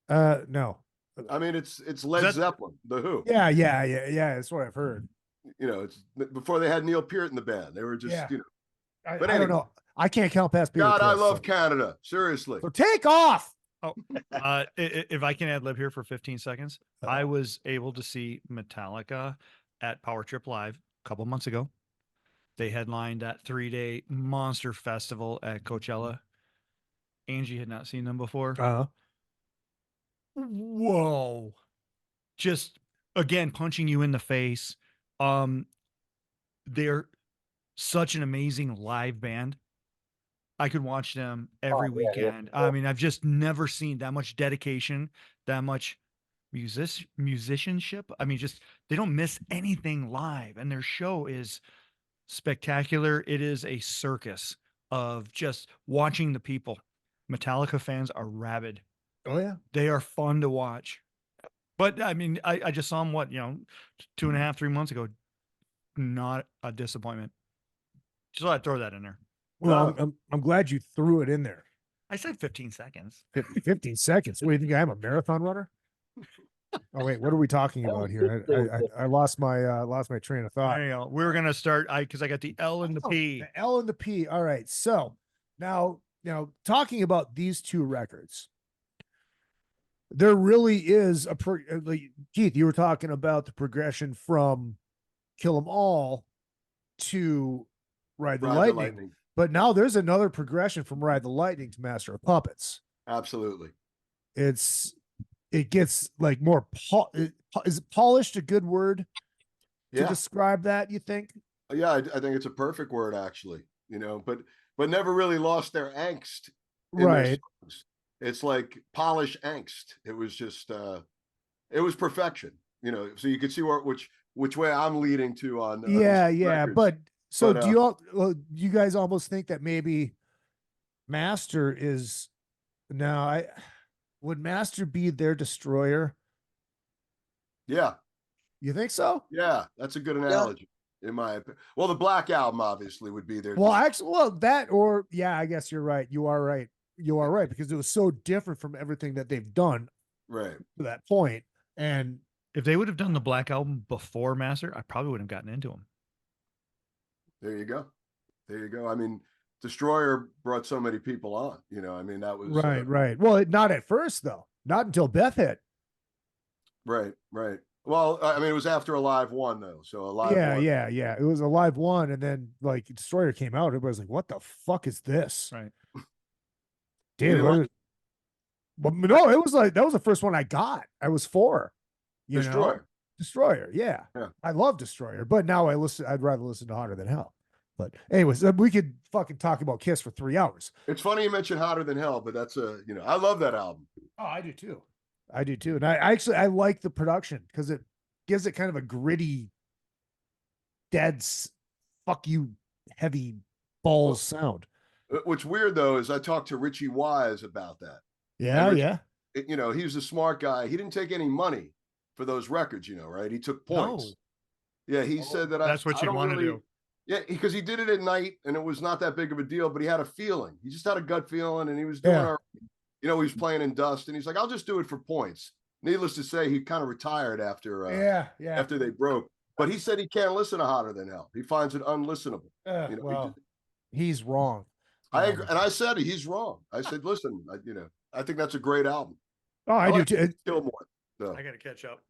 No. I mean, it's Led Zeppelin, The Who. Yeah. That's what I've heard. It's before they had Neil Peart in the band. They were just, But I don't know. I can't count past Peter. God, I love Canada. Seriously. So take off. Oh, if I can ad lib here for 15 seconds, I was able to see Metallica at Power Trip Live a couple months ago. They headlined that 3-day monster festival at Coachella. Angie had not seen them before. Whoa. Just, again, punching you in the face. They're such an amazing live band. I could watch them every weekend. I mean, I've just never seen that much dedication, that much musicianship. I mean, just they don't miss anything live, and their show is spectacular. It is a circus of just watching the people. Metallica fans are rabid. Oh yeah, they are fun to watch. But I mean, I just saw them 2.5, 3 months ago. Not a disappointment. Just thought I'd throw that in there. Well, I'm glad you threw it in there. I said 15 seconds. 15 seconds. What do you think? I'm a marathon runner? Oh wait, what are we talking about here? I lost my train of thought. There you go. We're gonna start because I got the L and the P. The L and the P. All right. So now talking about these two records, there really is Keith, you were talking about the progression from Kill 'Em All to Ride the Lightning. But now there's another progression from Ride the Lightning to Master of Puppets. Absolutely. It gets like more is polished a good word to describe that, you think? Yeah, I think it's a perfect word, actually. But never really lost their angst. Right. It's like polished angst. It was just it was perfection. So you could see which way I'm leading to on records. But so do you guys almost think that maybe Master is would Master be their destroyer? Yeah. You think so? Yeah, that's a good analogy in my opinion. Well, the Black Album obviously would be their I guess you're right. You are right. Because it was so different from everything that they've done right to that point. And if they would have done the Black Album before Master, I probably wouldn't have gotten into them. There you go. I mean, Destroyer brought so many people on, I mean, that was right. Well, not at first though, not until Beth hit. Right. Well, I mean, it was after Alive 1 though. So Alive 1. Yeah. It was Alive 1. And then like Destroyer came out. Everybody's like, what the fuck is this? Right. Dude, well, no, it was like that was the first one I got. I was 4. You know? Destroyer, yeah. I love Destroyer, but now I'd rather listen to Hotter Than Hell. But anyways, we could fucking talk about Kiss for 3 hours. It's funny you mentioned Hotter Than Hell, but that's I love that album. Oh, I do too. And I like the production because it gives it kind of a gritty, fuck you, heavy balls sound. What's weird though is I talked to Richie Wise about that. Yeah, Richie, he was a smart guy. He didn't take any money for those records, right? He took points. Yeah, he said that that's what you want to do. Yeah, because he did it at night and it was not that big of a deal, but he had a feeling. He just had a gut feeling and he was doing he was playing in dust and he's like, I'll just do it for points. Needless to say, he kind of retired after after they broke. But he said he can't listen to Hotter Than Hell. He finds it unlistenable. He's wrong. I agree, and I said he's wrong. I said, listen, I think that's a great album. Oh, I do too. Gilmore. So. I got to catch up.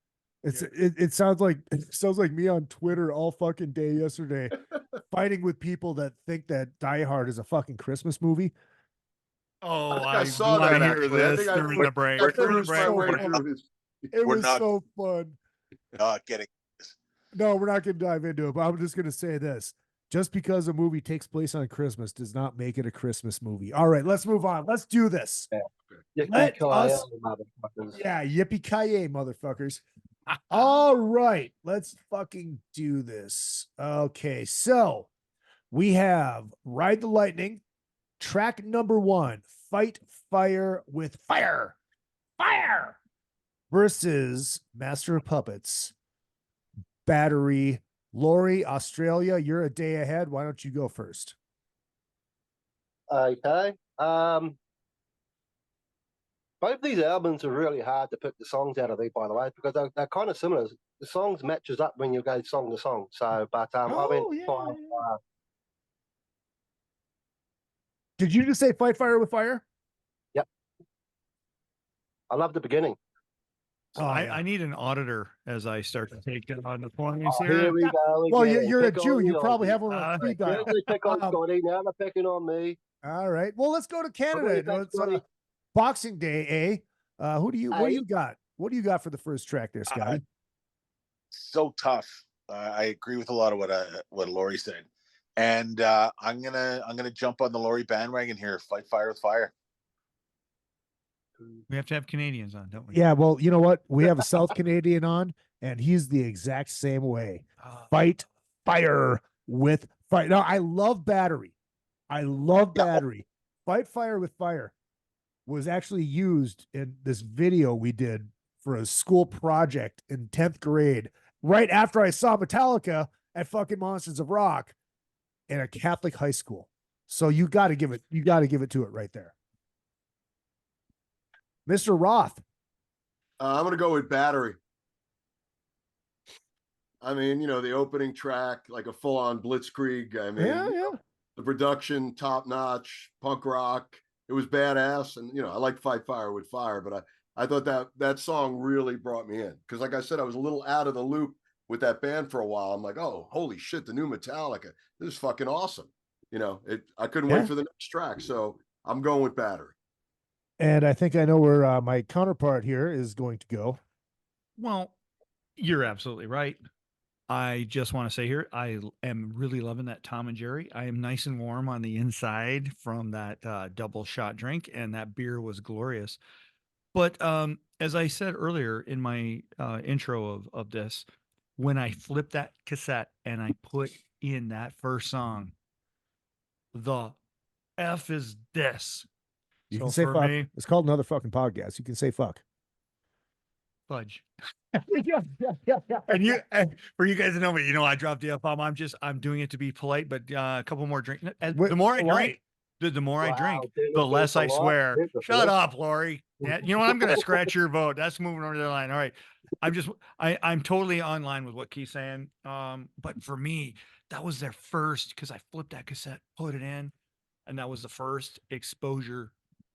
It sounds like me on Twitter all fucking day yesterday, fighting with people that think that Die Hard is a fucking Christmas movie. Oh, I saw that. Hear this during the break. It was so fun. Not getting this. No, we're not going to dive into it. But I'm just going to say this: just because a movie takes place on Christmas does not make it a Christmas movie. All right, let's move on. Let's do this. Yippee-ki-yay, motherfuckers. All right, let's fucking do this. Okay, so we have Ride the Lightning, track number 1, Fight Fire with Fire. Fire! Versus Master of Puppets, Battery. Laurie, Australia, you're a day ahead. Why don't you go first? Okay. Both these albums are really hard to pick the songs out of these, by the way, because they're kind of similar. The songs matches up when you go song to song. So, but I went Did you just say Fight Fire with Fire? Yep. I love the beginning. So I need an auditor as I start to take it on the points here. Here we go. Well, you're a Jew. You probably have one on speed dial. They pick on Scotty. Now they're picking on me. All right. Well, let's go to Canada. It's Boxing Day, eh? What do you got? What do you got for the first track there, Scotty? So tough. I agree with a lot of what Laurie said, and I'm gonna jump on the Laurie bandwagon here. Fight Fire with Fire. We have to have Canadians on, don't we? Yeah. Well, you know what? We have a South Canadian on, and he's the exact same way. Fight Fire with Fire. Now, I love Battery. Fight Fire with Fire was actually used in this video we did for a school project in 10th grade, right after I saw Metallica at fucking Monsters of Rock in a Catholic high school. So you got to give it to it right there. Mr. Roth. I'm going to go with Battery. I mean, the opening track, like a full-on blitzkrieg. I mean, the production, top-notch, punk rock. It was badass. And, I like Fight Fire with Fire, but I thought that song really brought me in. Because like I said, I was a little out of the loop with that band for a while. I'm like, oh, holy shit, the new Metallica. This is fucking awesome. I couldn't wait for the next track. So I'm going with Battery. And I think I know where my counterpart here is going to go. Well, you're absolutely right. I just want to say here, I am really loving that Tom and Jerry. I am nice and warm on the inside from that double shot drink, and that beer was glorious. But as I said earlier in my intro of this, when I flipped that cassette and I put in that first song, the F is this. You can say fuck. It's called another fucking podcast. You can say fuck. Fudge. And for you guys to know me, I dropped the F-bomb. I'm doing it to be polite, but a couple more drinks. The more I drink, the more I drink, the less I swear. Shut up, Laurie. Yeah, you know what? I'm going to scratch your vote. That's moving over the line. All right. I'm totally online with what Keith's saying. But for me, that was their first, because I flipped that cassette, put it in, and that was the first exposure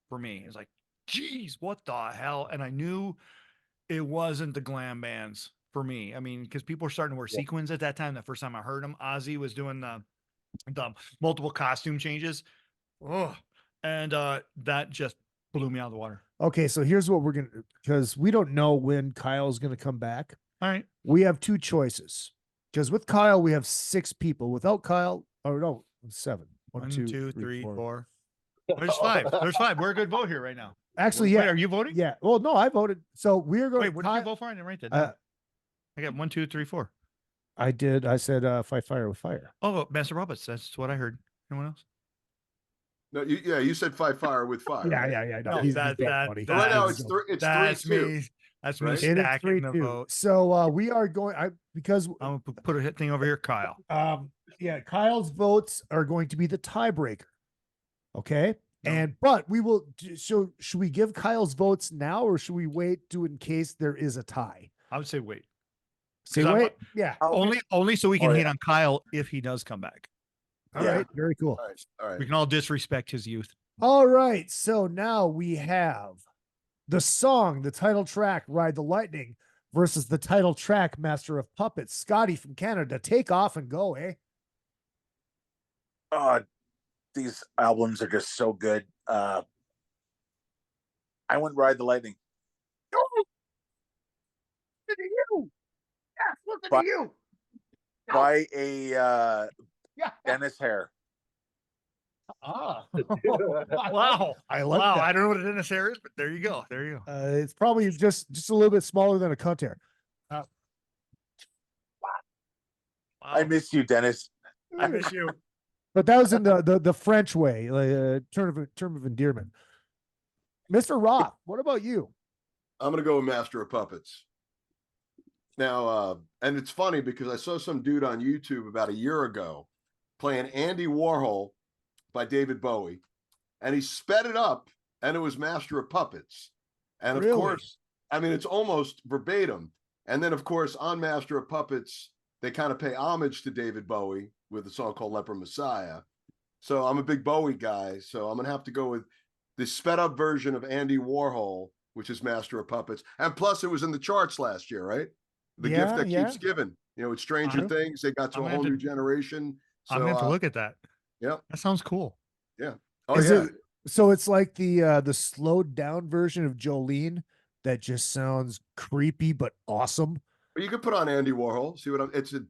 for me. It's like, geez, what the hell? And I knew it wasn't the glam bands for me. I mean, because people were starting to wear sequins at that time. The first time I heard them, Ozzy was doing the multiple costume changes. Oh, And that just blew me out of the water. Okay, so here's what we're gonna, because we don't know when Kyle's gonna come back. All right. We have two choices. Because with Kyle, we have 6 people. Without Kyle, oh no, 7. 1, 2, 3, 4. There's 5. There's 5. We're a good vote here right now. Actually, Wait, yeah. are you voting? Yeah. Well, no, I voted. So we're going. Wait, what did you vote for? I didn't write that down. I got 1, 2, 3, 4. I did. I said fight fire with fire. Oh, Master Roberts. That's what I heard. Anyone else? No, you said fight fire with fire. Yeah, right? yeah. No, No, he's that, funny. Right now it's 3-2. me. That's me Right? It is stacking the 3-2. vote. So we are going. Because I'm gonna put a hit thing over here, Kyle. yeah, Kyle's votes are going to be the tiebreaker. Okay. But we will. So should we give Kyle's votes now, or should we wait in case there is a tie? I would say wait. Say wait. Yeah. Only so we can hit on Kyle if he does come back. All right. Very cool. All right. We can all disrespect his youth. All right. So now we have the song, the title track, Ride the Lightning, versus the title track, Master of Puppets. Scotty from Canada, take off and go, eh? These albums are just so good. I went Ride the Lightning. Look at you. Yes, look at you. By a Dennis Hare. Wow. I like wow. that. I don't know what a Dennis hair is, but there you go. There you go. It's probably just a little bit smaller than a cunt hair. Wow. I miss you, Dennis. I miss you. But that was in the French way, like term of endearment. Mr. Roth, what about you? I'm gonna go with Master of Puppets. Now, and it's funny because I saw some dude on YouTube about a year ago playing Andy Warhol by David Bowie, and he sped it up, and it was Master of Puppets. And of course, I mean, it's almost verbatim. And then, of course, on Master of Puppets, they kind of pay homage to David Bowie with a song called Leper Messiah. So I'm a big Bowie guy, so I'm gonna have to go with the sped up version of Andy Warhol, which is Master of Puppets. And plus, it was in the charts last year, right? The gift that keeps giving. You know, with Stranger Things, they got to a whole new generation. So, I'm going to look at that. Yeah, that sounds cool. Yeah. So it's like the slowed down version of Jolene that just sounds creepy but awesome. But you could put on Andy Warhol. See what it's you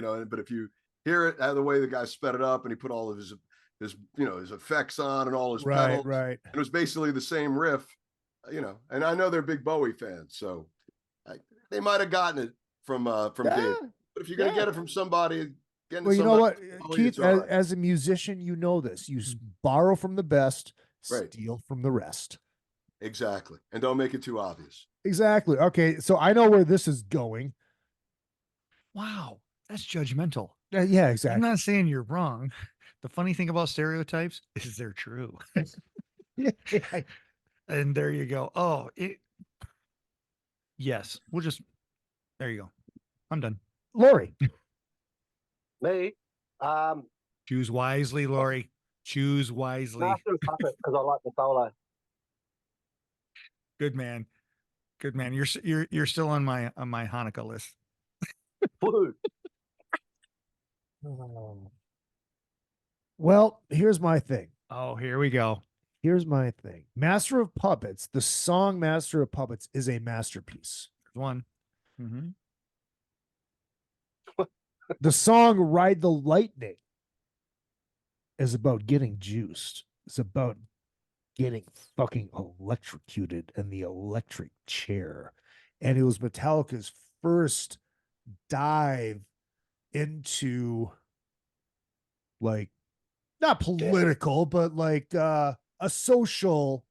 know. But if you hear it the way the guy sped it up and he put all of his his effects on and all his pedals, right. It was basically the same riff, you know. And I know they're big Bowie fans, so they might have gotten it from Dave. But if you're gonna get it from somebody, well, you know what, Keith, as a musician, you know this. You borrow from the best, steal from the rest. Exactly. And don't make it too obvious. Exactly. Okay, so I know where this is going. Wow, that's judgmental. Yeah, exactly. I'm not saying you're wrong. The funny thing about stereotypes is they're true. And there you go. Oh, yes. There you go. I'm done. Laurie. Me? Choose wisely, Laurie. Choose wisely. Master of Puppets, because I like the solo. Good man. Good man. You're still on my Hanukkah list. Well, here's my thing. Oh, here we go. Here's my thing. Master of Puppets, the song Master of Puppets is a masterpiece. One. Mm-hmm. The song Ride the Lightning is about getting juiced. It's about getting fucking electrocuted in the electric chair. And it was Metallica's first dive into, like, not political, but like a social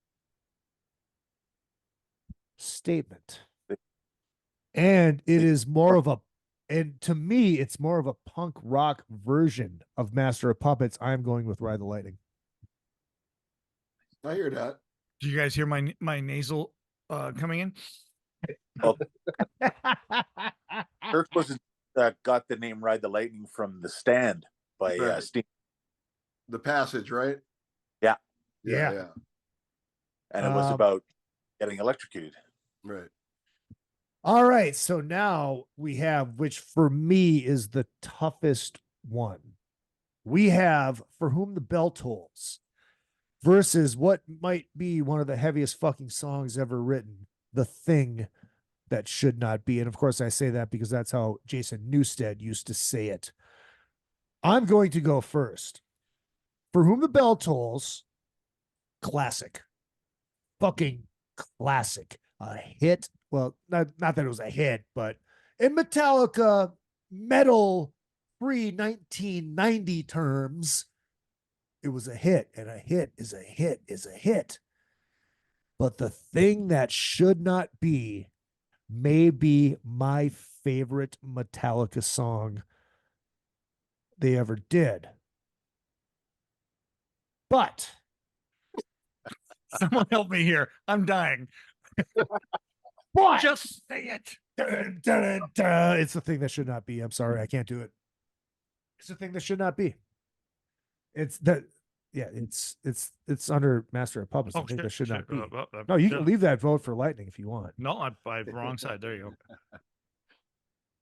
statement. And it is more of and to me, it's more of a punk rock version of Master of Puppets. I'm going with Ride the Lightning. I hear that. Do you guys hear my nasal coming in? Well, Kirk wasn't got the name Ride the Lightning from The Stand by Steve. The Passage, right? Yeah. Yeah. And it was about getting electrocuted. Right. All right. So now we have, which for me is the toughest one. we have For Whom the Bell Tolls versus what might be one of the heaviest fucking songs ever written, The Thing That Should Not Be. And of course, I say that because that's how Jason Newsted used to say it. I'm going to go first. For Whom the Bell Tolls, classic. Fucking classic. A hit. Well, not that it was a hit, but in Metallica metal pre-1990 terms, it was a hit, and a hit is a hit is a hit. But The Thing That Should Not Be may be my favorite Metallica song they ever did. But someone help me here. I'm dying. But just say it. Dun, dun, dun. It's The Thing That Should Not Be. I'm sorry, I can't do it. It's The Thing That Should Not Be. It's that. Yeah, it's under Master of Puppets. I think that should not be. No, you can leave that vote for Lightning if you want. No, I'm wrong side. There you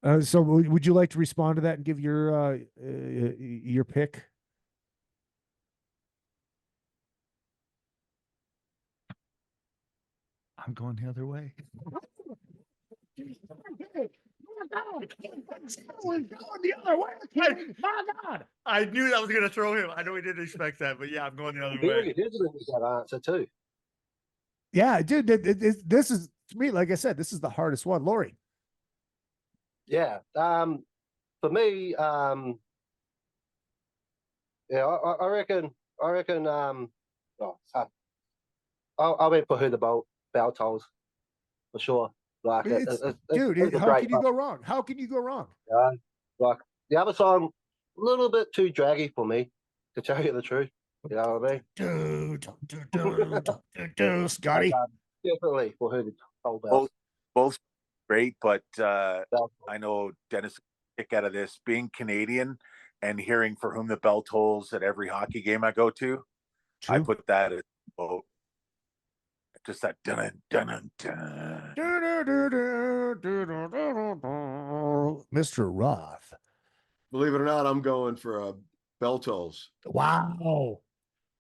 go. So would you like to respond to that and give your pick? I'm going the other way. Going the other way. My God. I knew that was going to throw him. I know he didn't expect that, but yeah, I'm going the other way. He did that answer too. Yeah, dude, this is, to me, like I said, this is the hardest one. Laurie. Yeah. For me, yeah, I reckon, I'll wait for Who the Bell Tolls for sure. Like, dude, how can you go wrong? How can you go wrong? Like the other song, a little bit too draggy for me, to tell you the truth. You know what I mean? Dude, Scotty. Definitely for Who the Bell. Both great, but I know Dennis kick out of this being Canadian and hearing For Whom the Bell Tolls at every hockey game I go to. True. I put that as just that dun dun dun. Mr. Roth. Believe it or not, I'm going for Bell Tolls. Wow.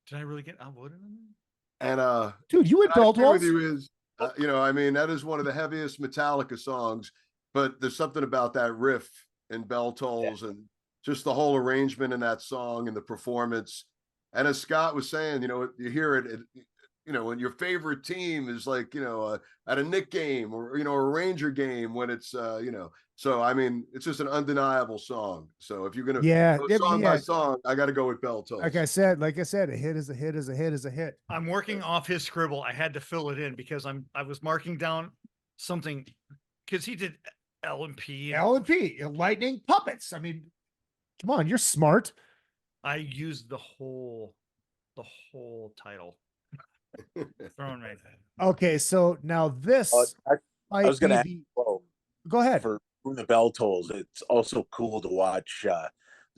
Did I really get outvoted on that? And dude, you went Bell Tolls. You know, I mean, that is one of the heaviest Metallica songs, but there's something about that riff in Bell Tolls and just the whole arrangement in that song and the performance. And as Scott was saying, you know, you hear it, you know, when your favorite team is like, you know, at a Knick game or, you know, a Ranger game when it's, you know, so, I mean, it's just an undeniable song. So if you're going to go song by song, I got to go with Bell Tolls. Like I said, a hit is a hit is a hit is a hit. I'm working off his scribble. I had to fill it in because I was marking down something because he did L&P. Lightning Puppets. I mean, come on, you're smart. I used the whole title. Thrown right there. Okay, so now this I was gonna go ahead. For Whom the Bell Tolls, it's also cool to watch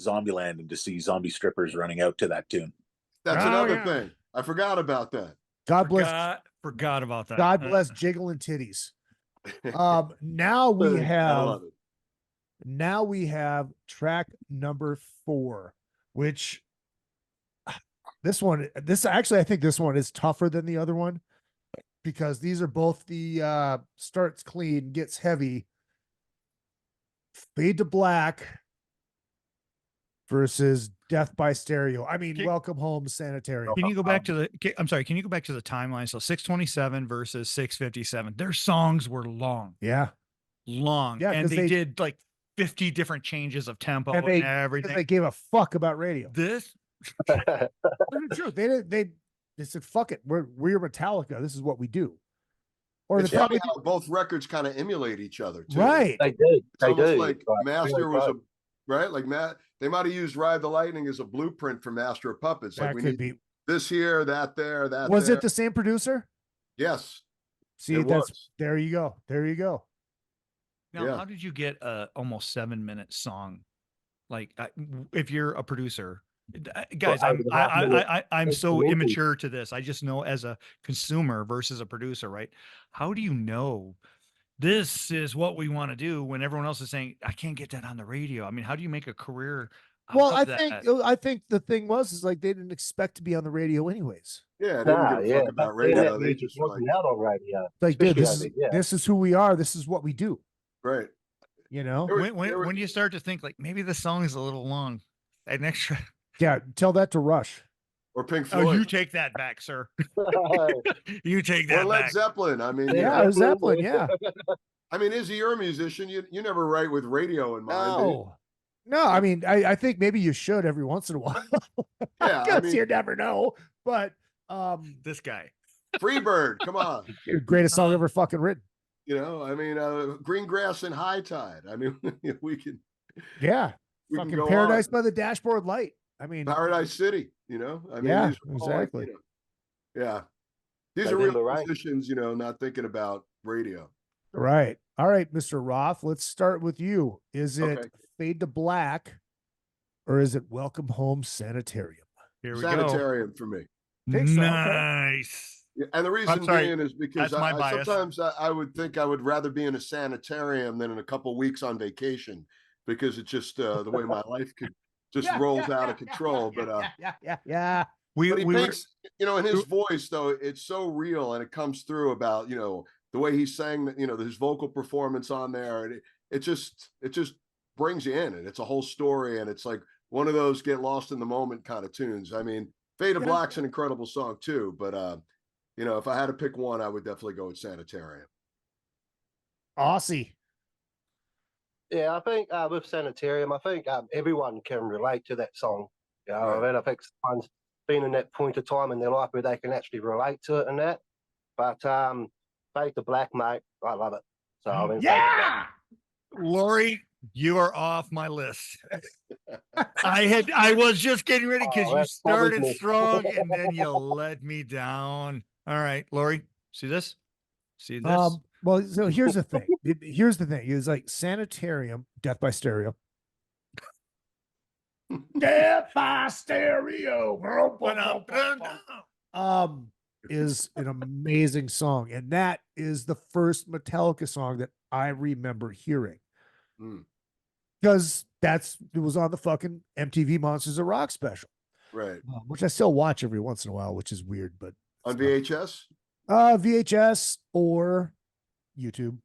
Zombieland and to see zombie strippers running out to that tune. That's another thing. I forgot about that. God bless. Forgot about that. God bless jiggling titties. Now we have track number 4, which I think this one is tougher than the other one because these are both the starts clean, gets heavy, Fade to Black versus Death by Stereo. I mean, Welcome Home Sanitarium. Can you go back to the timeline? So 627 versus 657. Their songs were long. Yeah. Long. Yeah, and they did like 50 different changes of tempo and everything. They gave a fuck about radio. This true. They said, fuck it. We're Metallica. This is what we do. Or it's funny how both records kind of emulate each other too. Right. They do. They do. Like Master was like they might have used Ride the Lightning as a blueprint for Master of Puppets. That like we could need be this here, that there, that was there. It the same producer? Yes. See, there you go. There you go. Now, how did you get a almost 7-minute song? Like, if you're a producer, guys, I'm so immature to this. I just know as a consumer versus a producer, right? How do you know this is what we want to do when everyone else is saying, I can't get that on the radio? I mean, how do you make a career Well, love I think the thing is like they didn't expect to be on the radio anyways. Yeah, they didn't give a fuck about radio. They just wasn't out on radio. Like, dude, especially this is who we are. This is what we do. Right. You know, when you start to think like maybe the song is a little long, an extra. Yeah, tell that to Rush or Pink Floyd. Oh, you take that back, sir. You take that or Led back. Zeppelin. I mean, yeah, Zeppelin. Yeah. I mean, Izzy, you're a musician. You never write with radio in mind. No, I mean, I think maybe you should every once in a while. Yeah, I mean, you never know. But this guy, Freebird, come on, greatest song ever fucking written. You know, I mean, Green Grass and High Tide. I mean, we can. Yeah, we fucking can go Paradise on. by the Dashboard Light. I mean, Paradise City. You know, I mean, yeah, these are all, exactly. you know, yeah, these are real musicians. You know, not thinking about radio. Right. All right, Mr. Roth. Let's start with you. Is it Fade to Black, or is it Welcome Home Sanitarium? Here we Sanitarium for me. Think so, okay. Nice. Yeah, and the reason being is because That's my bias. sometimes I would think I would rather be in a sanitarium than in a couple of weeks on vacation, because it's just the way my life could just rolls out of control. Yeah. But he paints, you know, in his voice though, it's so real and it comes through about, you know, the way he sang, you know, his vocal performance on there, and it just brings you in, and it's a whole story, and it's like one of those get lost in the moment kind of tunes. I mean, Fade to Black's an incredible song too, but you know, if I had to pick one, I would definitely go with Sanitarium. Aussie. Yeah, I think with Sanitarium, I think everyone can relate to that song. You know, I mean, I think someone's been in that point of time in their life where they can actually relate to it and that. But Fade to Black, mate, I love it. So I mean, yeah, Laurie, you are off my list. I was just getting ready because you started strong and then you let me down. All right, Laurie, see this? See this? Well, so here's the thing. Here's the thing. Is like Sanitarium, Death by Stereo. Death by Stereo. Is an amazing song, and that is the first Metallica song that I remember hearing, because it was on the fucking MTV Monsters of Rock special, right? Which I still watch every once in a while, which is weird, but on VHS, VHS or YouTube,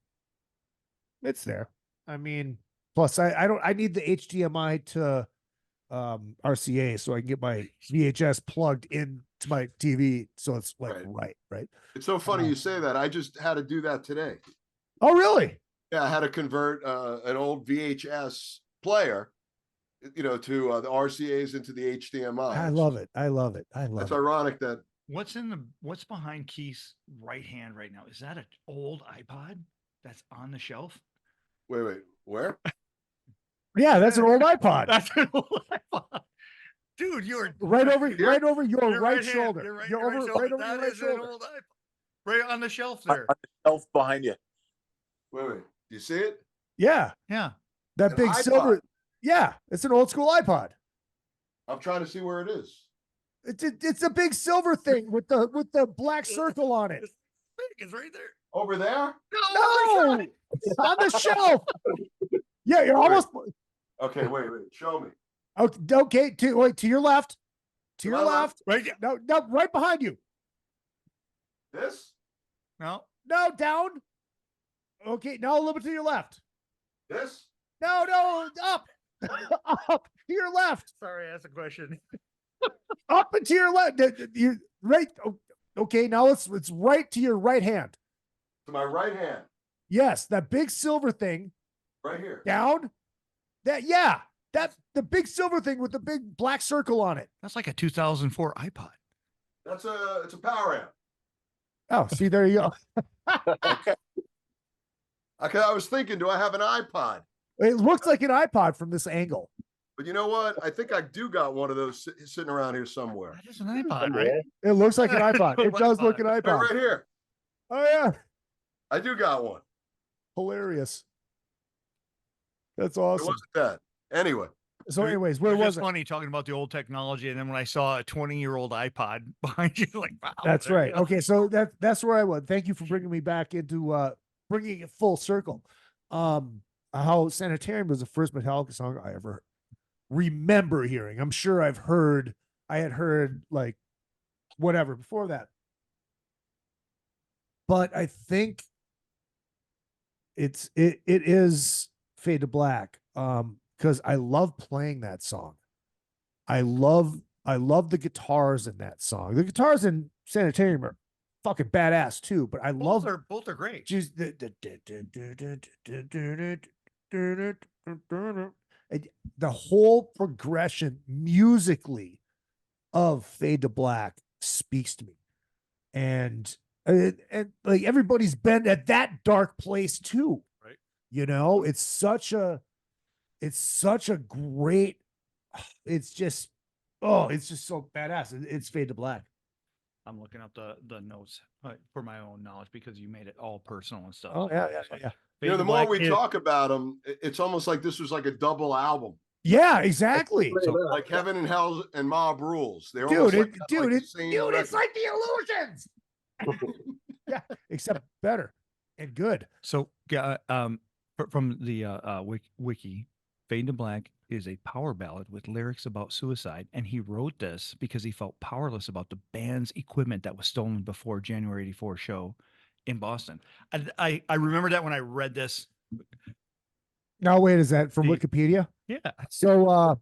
it's there. I mean, plus I need the HDMI to RCA so I can get my VHS plugged into my TV, so it's like right. It's so funny you say that. I just had to do that today. Oh, really? Yeah, I had to convert an old VHS player, you know, to the RCAs into the HDMI. I love it. It's ironic that what's behind Keith's right hand right now? Is that an old iPod that's on the shelf? Wait, where? Yeah, that's an old iPod. That's an old iPod. Dude, you're right over your right shoulder. You're right, you're your over right shoulder. right over That your right is an shoulder. old iPod. Right on the shelf there. On the shelf behind you. Wait. Do you see it? Yeah. That An big iPod. silver. Yeah, it's an old school iPod. I'm trying to see where it is. It's a big silver thing with the black circle on it. It's right there. Over there? No, it's on the shelf. Yeah, you're almost. Okay, wait. Show me. Okay. To your left. To your my left. Right. No, right behind you. This? No, down. Okay, now a little bit to your left. This? No, up. Up to your left. Sorry, I asked a question. Up and to your left. You right. Okay, now it's right to your right hand. To my right hand. Yes, that big silver thing. Right here. Down. That's the big silver thing with the big black circle on it. That's like a 2004 iPod. It's a power amp. Oh, see, there you go. Okay, I was thinking, do I have an iPod? It looks like an iPod from this angle. But you know what? I think I do got one of those sitting around here somewhere. That is an iPod, right? It looks like an iPod. It does look an iPod. Right here. Oh, yeah. I do got one. Hilarious. That's It awesome. wasn't that. Anyway. So, anyways, where was it? Funny talking about the old technology, and then when I saw a 20-year-old iPod behind you, like, wow. That's there right. you go. Okay, so that's where I was. Thank you for bringing me back into bringing it full circle. How Sanitarium was the first Metallica song I ever remember hearing. I'm sure I had heard like whatever before that. But I think it is Fade to Black. Because I love playing that song. I love the guitars in that song. The guitars in Sanitarium are fucking badass too, but I love both are great. Just the whole progression musically of Fade to Black speaks to me. And like everybody's been at that dark place too. Right. You know, it's such a great, it's just so badass. It's Fade to Black. I'm looking up the notes for my own knowledge because you made it all personal and stuff. Oh yeah. You know, the more we talk about them, it's almost like this was like a double album. Yeah, exactly. So, like Heaven and Hell and Mob Rules. They're Dude, it's like the Illusions. Yeah, except better and good. So, from the wiki, Fade to Black is a power ballad with lyrics about suicide, and he wrote this because he felt powerless about the band's equipment that was stolen before January '84 show in Boston. I remember that when I read this. Now wait, is that from Wikipedia? Yeah. So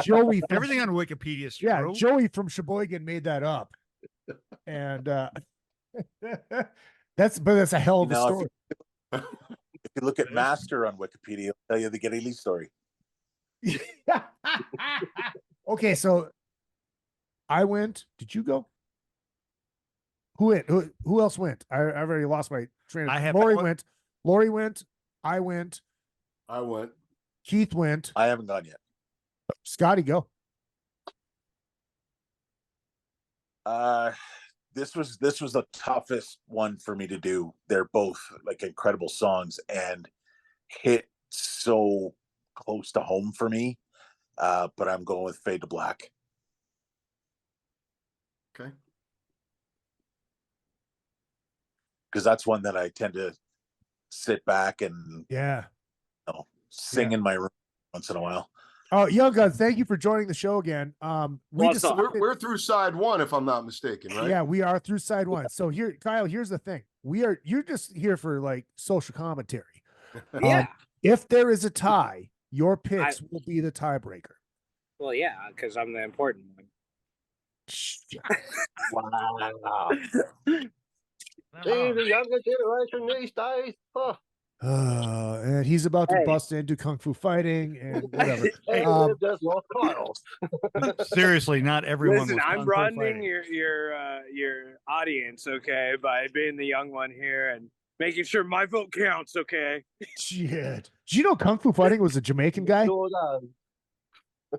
Joey, everything on Wikipedia is true. Yeah, Joey from Sheboygan made that up, and that's a hell of a story. If you look at Master on Wikipedia, it'll tell you the Geddy Lee story. Okay, so I went. Did you go? Who went? Who else went? I already lost my train of thought. Laurie went. Laurie went. I went. Keith went. I haven't gone yet. Scotty, go. This was the toughest one for me to do. They're both like incredible songs and hit so close to home for me. But I'm going with Fade to Black. Okay. Because that's one that I tend to sit back and sing in my room once in a while. Oh, Young Guns, thank you for joining the show again. We're through side one, if I'm not mistaken, right? Yeah, we are through side one. So here, Kyle, here's the thing. You're just here for like social commentary. Yeah. If there is a tie, your picks will be the tiebreaker. Well, yeah, because I'm the important one. Wow. See, the younger generation these days. Oh. And he's about to bust into Kung Fu Fighting and whatever. Seriously, not everyone. Listen, I'm broadening your audience, okay, by being the young one here and making sure my vote counts, okay? Shit. Did you know Kung Fu Fighting was a Jamaican guy?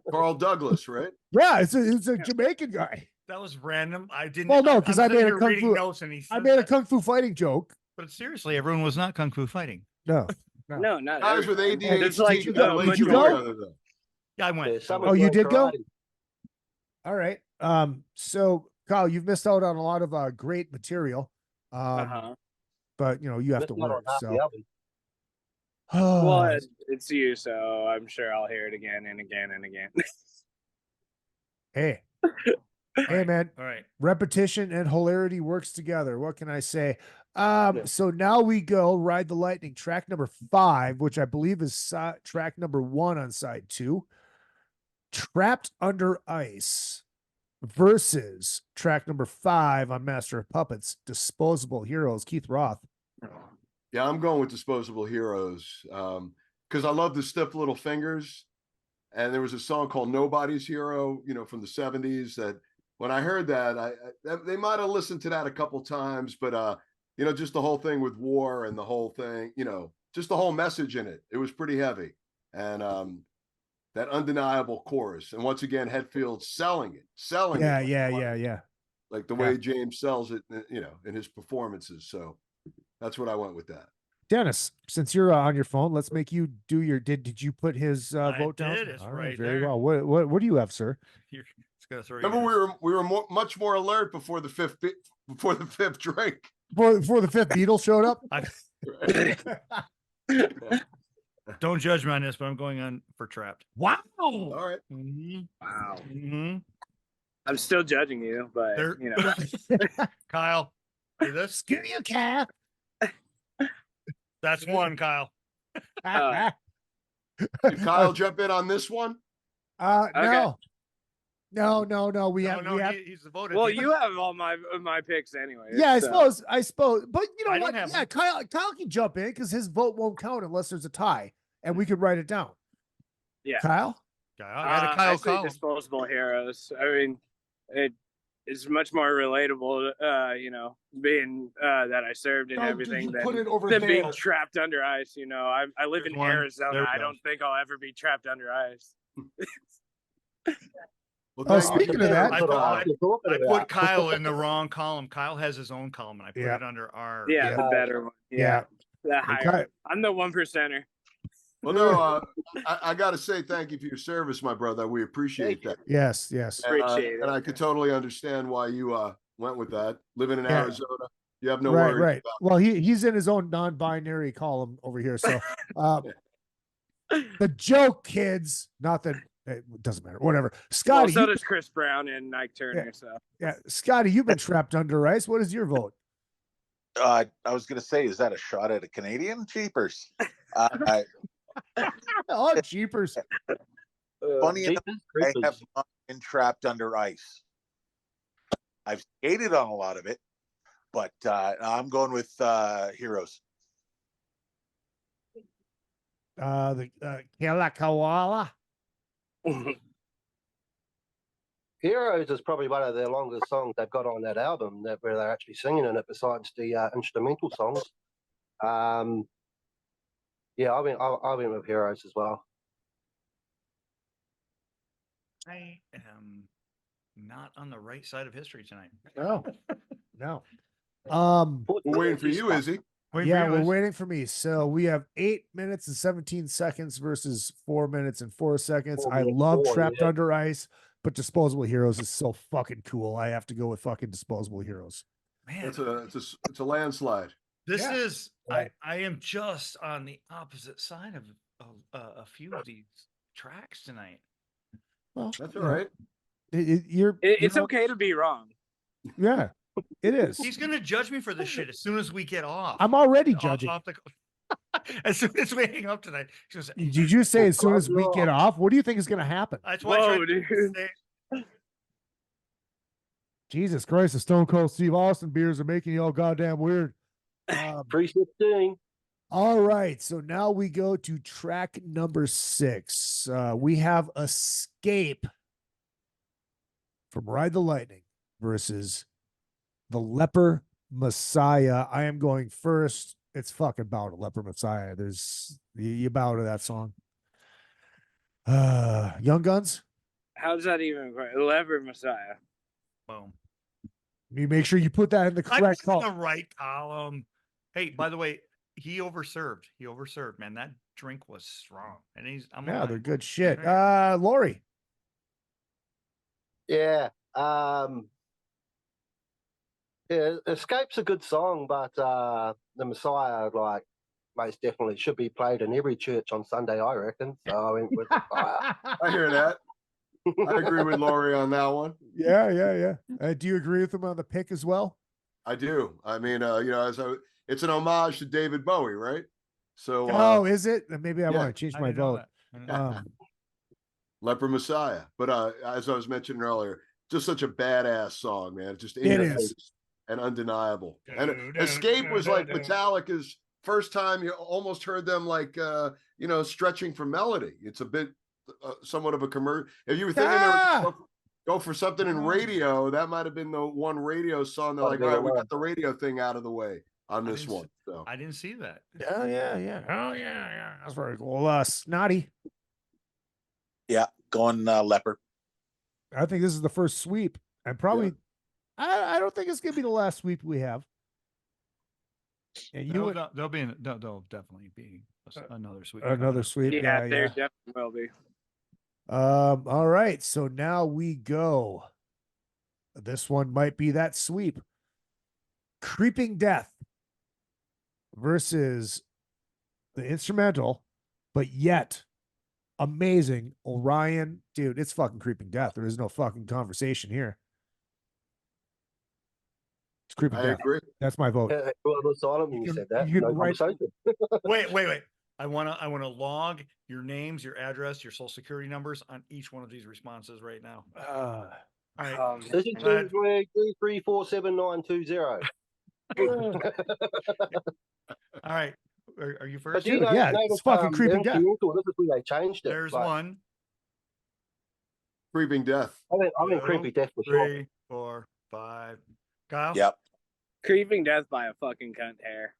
Carl Douglas, right? Yeah, it's a Jamaican guy. That was random. I didn't. Well, no, because I made a Kung Fu Fighting joke. But seriously, everyone was not Kung Fu Fighting. No, no, not guys with ADHD. It's like, you go? Yeah, I went. Oh, you did go? All right. So Kyle, you've missed out on a lot of great material. But you have to work. So. Well, it's you, so I'm sure I'll hear it again and again and again. Hey. Hey, man. All right. Repetition and hilarity works together. What can I say? So now we go Ride the Lightning, track number 5, which I believe is track number 1 on side 2. Trapped Under Ice versus track number 5 on Master of Puppets, Disposable Heroes, Keith Roth. Yeah, I'm going with Disposable Heroes because I love the stiff little fingers. And there was a song called Nobody's Hero, from the 70s that when I heard that, they might have listened to that a couple times, but just the whole thing with war and the whole thing, just the whole message in it. It was pretty heavy. And that undeniable chorus. And once again, Hetfield selling it. Yeah. Like the way James sells it, in his performances. So that's what I went with that. Dennis, since you're on your phone, let's make you do your. Did you put his vote down? It's All right very there. well. What do you have, sir? Remember, we were much more alert before the fifth drink. Before the fifth Beatle showed up. Don't judge me on this, but I'm going on for Trapped. Wow. All right. Wow. I'm still judging you, but you know. Kyle, hear this? Screw you, Kyle. That's one, Kyle. Did Kyle jump in on this one? No. No. We have. He's the voter. Well, you have all my picks anyway. Yeah, so. I suppose. But you know I don't what? have Yeah, one. Kyle can jump in because his vote won't count unless there's a tie, and we could write it down. Yeah. Kyle? I had a Kyle I say column. Disposable Heroes. I mean, it is much more relatable, you know, being that I served and No, dude, you you than, put it over than being there. trapped under ice. You know, I live There's in one. There Arizona. we I go. don't think I'll ever be trapped under ice. Well, Oh, thank you. speaking of that, I put Kyle in the wrong column. Kyle has his own column, and I put Yeah. it under our. Yeah, the better one. Yeah. The higher. Okay. I'm the 1%er. Well, no, I got to say thank you for your service, my brother. We appreciate that. Yes. Appreciate it. And I could totally understand why you went with that. Living in Yeah. Arizona, you have no Right. worries about Well, he's in his own non-binary column over here. So, the joke, kids. Not that it doesn't matter. Whatever. Well, Scotty. so does Chris Brown and Ike Turner. So Yeah, Scotty, you've been trapped under ice. What is your vote? I was going to say, is that a shot at a Canadian? Jeepers. Oh, jeepers. Funny enough, I have not been trapped under ice. I've skated on a lot of it, but I'm going with Heroes. The Kela Koala. Heroes is probably one of their longest songs they've got on that album, where they're actually singing in it besides the instrumental songs. Yeah, I went with Heroes as well. I am not on the right side of history tonight. No. We're waiting for you, Izzy. We're waiting for me. So we have 8 minutes and 17 seconds versus 4 minutes and 4 seconds. I love Trapped Under Ice, but Disposable Heroes is so fucking cool. I have to go with fucking Disposable Heroes. Man, it's a landslide. This is I am just on the opposite side of a few of these tracks tonight. Well, that's all right. It's okay to be wrong. Yeah, it is. He's gonna judge me for this shit as soon as we get off. I'm already judging. As soon as we hang up tonight. Did you say as soon as we get off? What do you think is going to happen? That's why I tried to say. Jesus Christ, the Stone Cold Steve Austin beers are making you all goddamn weird. 316. All right, so now we go to track number 6. We have Escape from Ride the Lightning versus the Leper Messiah. I am going first. It's fucking bow to Leper Messiah. You bow to that song. Young Guns. How does that even work? Lever Messiah. Boom. You make sure you put that in the correct column. column. The right column. Hey, by the way, he overserved. Man, that drink was strong. And they're good shit. Laurie. Yeah. Yeah, Escape's a good song, but the Messiah, like, most definitely should be played in every church on Sunday, I reckon. So I went with Messiah. I hear that. I agree with Laurie on that one. Yeah. Do you agree with him on the pick as well? I do. I mean, it's an homage to David Bowie, right? So, is it? Maybe I want to change my vote. Leper Messiah. But as I was mentioning earlier, just such a badass song, man. Just It is. And undeniable. And Escape was like Metallica's first time you almost heard them like stretching for melody. It's a bit somewhat of a commercial. If you were thinking they would go for something in radio, that might have been the one radio song. They're like, all right, we got the radio thing out of the way on this one. So I didn't see that. Yeah. Oh yeah. That's very cool. Snotty. Yeah, going Leper. I think this is the first sweep, and probably I don't think it's gonna be the last sweep we have. And there'll definitely be another sweep. Another sweep. Yeah, there definitely will be. All right, so now we go. This one might be that sweep. Creeping Death versus the instrumental but yet amazing. Orion, dude, it's fucking Creeping Death. There is no fucking conversation here. It's Creeping I Death. agree. That's my vote. Well, I was silent when you said that. No conversation. Wait. I wanna log your names, your address, your social security numbers on each one of these responses right now. All right. This is 233479920. All right. Are you first? Dude, yeah, it's fucking Creeping Death. This is when they changed it. There's like, one. Creeping Death. I think Creepy Death for sure. 3, 4, 5. Kyle? Yep. Creeping Death by a fucking cunt hair.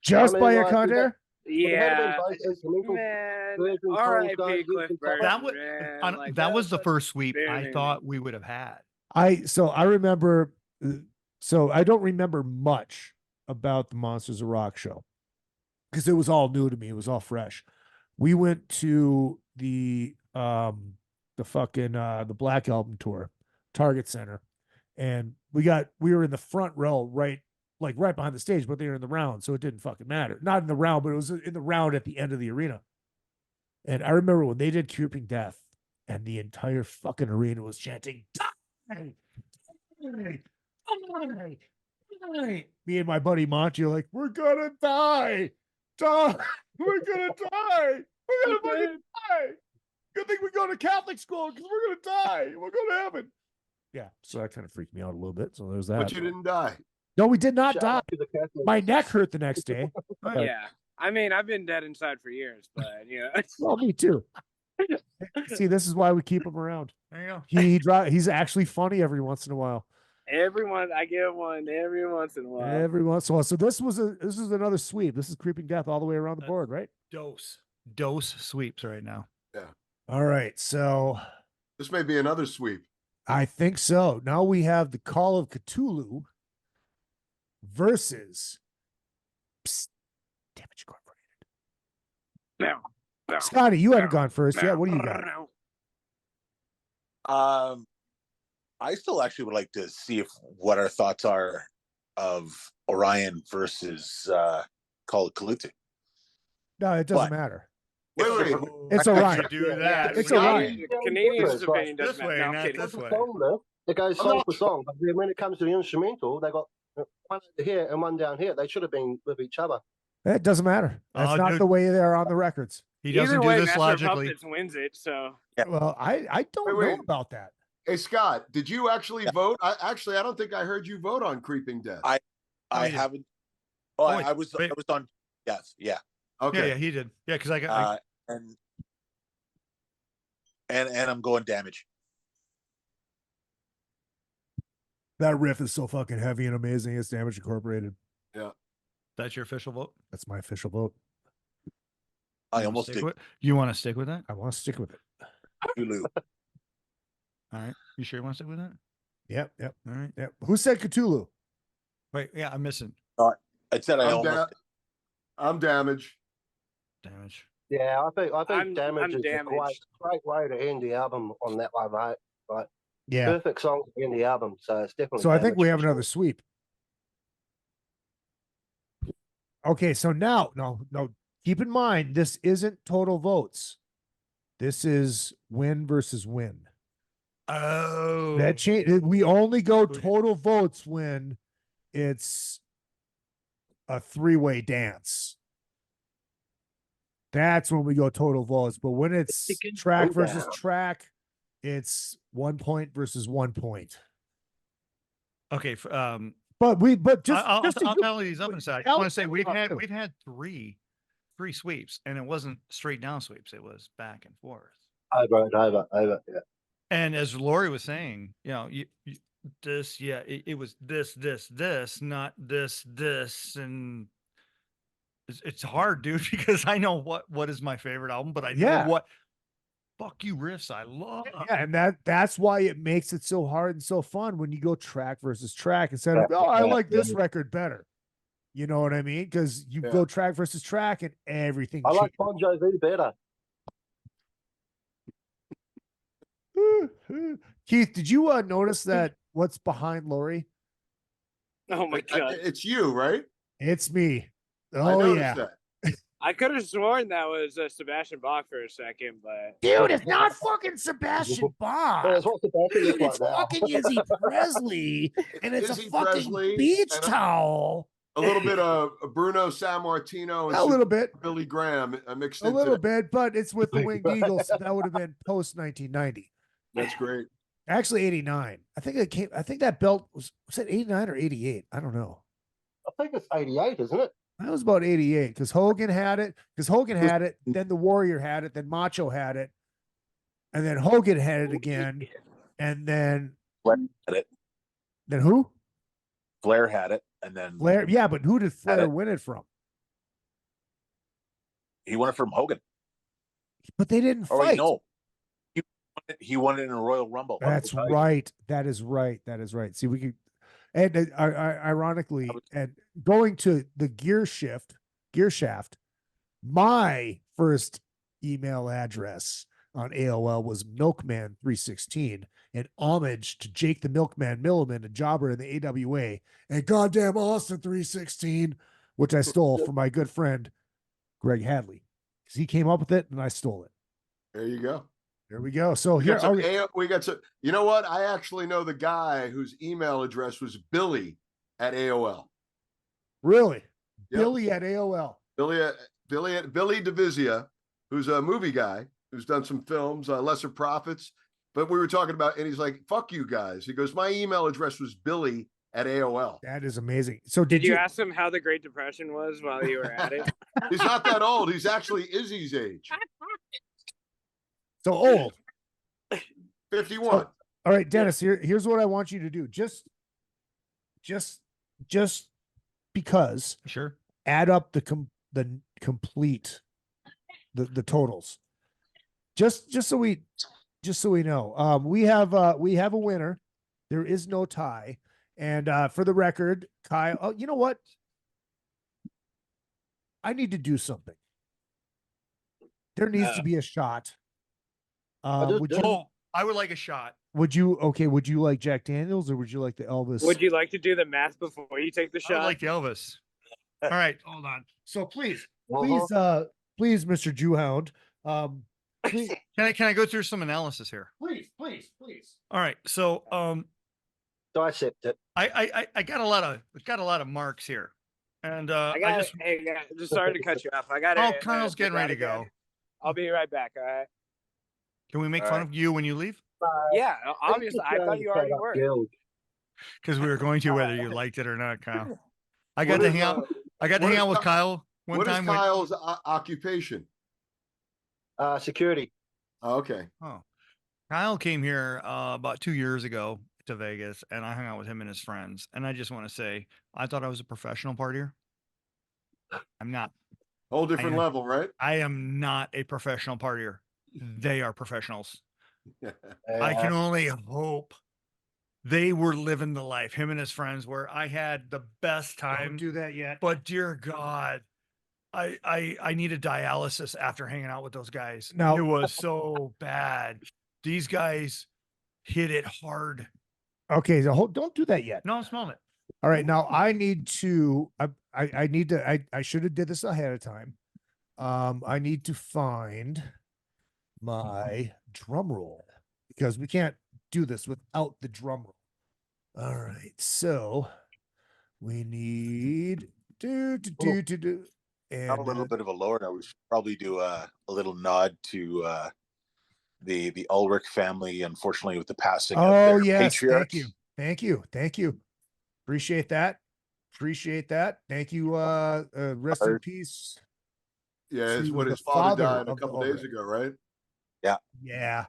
Just by a cunt hair? Yeah. Man. R.I.P. Cliff Burton. That was the first sweep I thought we would have had. I remember, so I don't remember much about the Monsters of Rock show because it was all new to me. It was all fresh. We went to the Black Album tour, Target Center, and we were in the front row, right behind the stage, but they were in the round, so it didn't fucking matter. Not in the round, but it was in the round at the end of the arena. And I remember when they did Creeping Death, and the entire fucking arena was chanting, "Die! Die! Die! Die!" Me and my buddy Monty are like, "We're gonna die! Die! We're gonna die! We're gonna fucking die! Good thing we go to Catholic school because we're gonna die. We'll go to heaven." Yeah, so that kind of freaked me out a little bit. So there's that. But you didn't die. No, we did not die. My neck hurt the next day. Yeah. I mean, I've been dead inside for years, but Well, me too. See, this is why we keep him around. There you go. He's actually funny every once in a while. I get one every once in a while. Every once in a while. So this is another sweep. This is Creeping Death all the way around the board, right? Dose sweeps right now. Yeah. All right. So this may be another sweep. I think so. Now we have the Call of Cthulhu versus Damage Incorporated. No. Scotty, you haven't gone first yet. What do you got? I still actually would like to see what our thoughts are of Orion versus Call of Cthulhu. No, it doesn't matter. Wait. It's Orion. Do that. It's Orion. Canadians' opinion doesn't This way, matter. No, not I'm kidding. this way. It goes song for song, but when it comes to the instrumental, they got one here and one down here. They should have been with each other. It doesn't matter. That's not dude. the way they're on the records. He doesn't Either do way, this Master logically. Puppets wins it, so. Well, I don't Wait. know about that. Hey, Scott, did you actually vote? I don't think I heard you vote on Creeping Death. I haven't. Oh, I was on. Yes, yeah. Okay. Yeah, he did. Yeah, because I got and I'm going Damage. That riff is so fucking heavy and amazing. It's Damage Incorporated. Yeah. That's your official vote? That's my official vote. I almost did. You want to stick with that? I want to stick with it. Cthulhu. All right. You sure you want to stick with that? Yep. All right. Yep. Who said Cthulhu? Wait, yeah, I'm missing. I said I'm Damage. Damage. Yeah, I think Damage is Damaged. a great way to end the album on that one, mate. Like, Yeah. perfect song to end the album, so it's definitely. So I think Damaged. we have another sweep. Okay, so now, no, keep in mind, this isn't total votes. This is win versus win. Oh. That change. We only go total votes when it's a three-way dance. That's when we go total votes. But when it's track versus track, it's 1 point versus 1 point. Okay. But just I'll just tally these up in a sec. I want to say we've had three sweeps, and it wasn't straight down sweeps. It was back and forth. Over, yeah. And as Laurie was saying, it was this, not this, and it's hard, dude, because I know what is my favorite album, but I know what fuck you riffs I love. Yeah, and that's why it makes it so hard and so fun when you go track versus track instead of I like this record better. You know what I mean? Because you go track versus track and everything. I like Bon Jovi better. Keith, did you notice that what's behind Laurie? Oh my god. It's you, right? It's me. I Oh noticed yeah. that. I could have sworn that was Sebastian Bach for a second, but Dude, it's not fucking Sebastian Bach. Well, it's what Sebastian is It's right now. fucking Izzy Presley, and it's Izzy a fucking Presley beach and towel. a little bit of Bruno Sammartino and A little bit. Billy Graham mixed A into little that. bit, but it's with the Winged Eagles. So that would have been post 1990. That's great. Actually, 89. I think that belt was it 89 or 88? I don't know. I think it's 88, isn't it? That was about 88 because Hogan had it. Then the Warrior had it. Then Macho had it. And then Hogan had it again. And then Flair had it. Then who? Flair had it. And then Flair. Yeah, but who did Flair win it from? He won it from Hogan. But they didn't Oh, fight. wait, no. He won it in a Royal Rumble. That's right. That is right. See, we could, and ironically, and going to the gear shaft, my first email address on AOL was Milkman316, in homage to Jake the Milkman Milliman, a jobber in the AWA, and goddamn Austin 316, which I stole from my good friend Greg Hadley, because he came up with it and I stole it. There you go. There we go. So We here got some. You know what? I actually know the guy whose email address was Billy at AOL. Really, Yep. Billy at AOL. Billy Divizia, who's a movie guy who's done some films, Lesser Profits. But we were talking about, and he's like, "Fuck you guys." He goes, "My email address was Billy at AOL." That is amazing. So did you ask him how the Great Depression was while you were at it? He's not that old. He's actually Izzy's age. So old. 51. So, all right, Dennis, here's what I want you to do. Just because. Sure. Add up the complete the totals. Just so we know. We have a winner. There is no tie. And for the record, Kyle, oh, you know what? I need to do something. There needs to be a shot. I would like a shot. Would you like Jack Daniels or would you like the Elvis? Would you like to do the math before you take the shot? I would like the Elvis. All right, hold on. So please, Mr. Jewhound, please. Can I go through some analysis here? Please. All right, so dissect it. I got a lot of marks here, and just sorry to cut you off. I got. Oh, Colonel's getting ready to go. I'll be right back. All right. Can we make fun of you when you leave? Yeah, obviously. I thought you already were. Because we were going to, whether you liked it or not, Kyle. I got to hang out with Kyle one time. What is Kyle's occupation? Security. Oh, okay. Oh, Kyle came here about 2 years ago to Vegas, and I hung out with him and his friends. And I just want to say, I thought I was a professional partier. I'm not. Whole different level, right? I am not a professional partier. They are professionals. I can only hope they were living the life. Him and his friends were. I had the best time. Don't do that yet. But dear God, I needed dialysis after hanging out with those guys. No. It was so bad. These guys hit it hard. Okay, so don't do that yet. No, I'm smelling it. All right, now I need to. I should have did this ahead of time. I need to find my drum roll because we can't do this without the drum roll. All right, so we need and a little bit of a lower. We should probably do a little nod to the Ulrich family, unfortunately, with the passing of their patriarch. Thank you. Appreciate that. Thank you. Rest in peace. Yeah, it's what his father died a couple days ago, right? Yeah.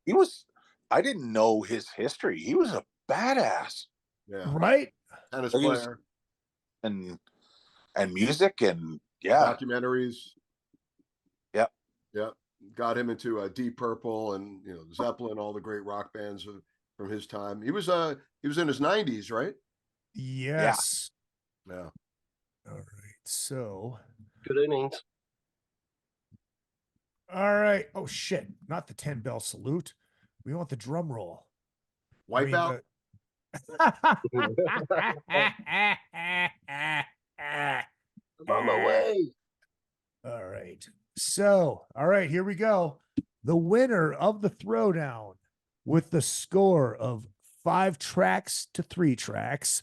He was. I didn't know his history. He was a badass. Yeah. Right. Tennis player. And music and documentaries. Yep. Yep. Got him into Deep Purple and Zeppelin, all the great rock bands from his time. He was in his 90s, right? Yes. Yeah. All right. So good innings. All right. Oh shit! Not the 10 bell salute. We want the drum roll. Wipeout. I'm on my way. All So, all right, here we go. The winner of the throwdown with the score of 5 tracks to 3 tracks.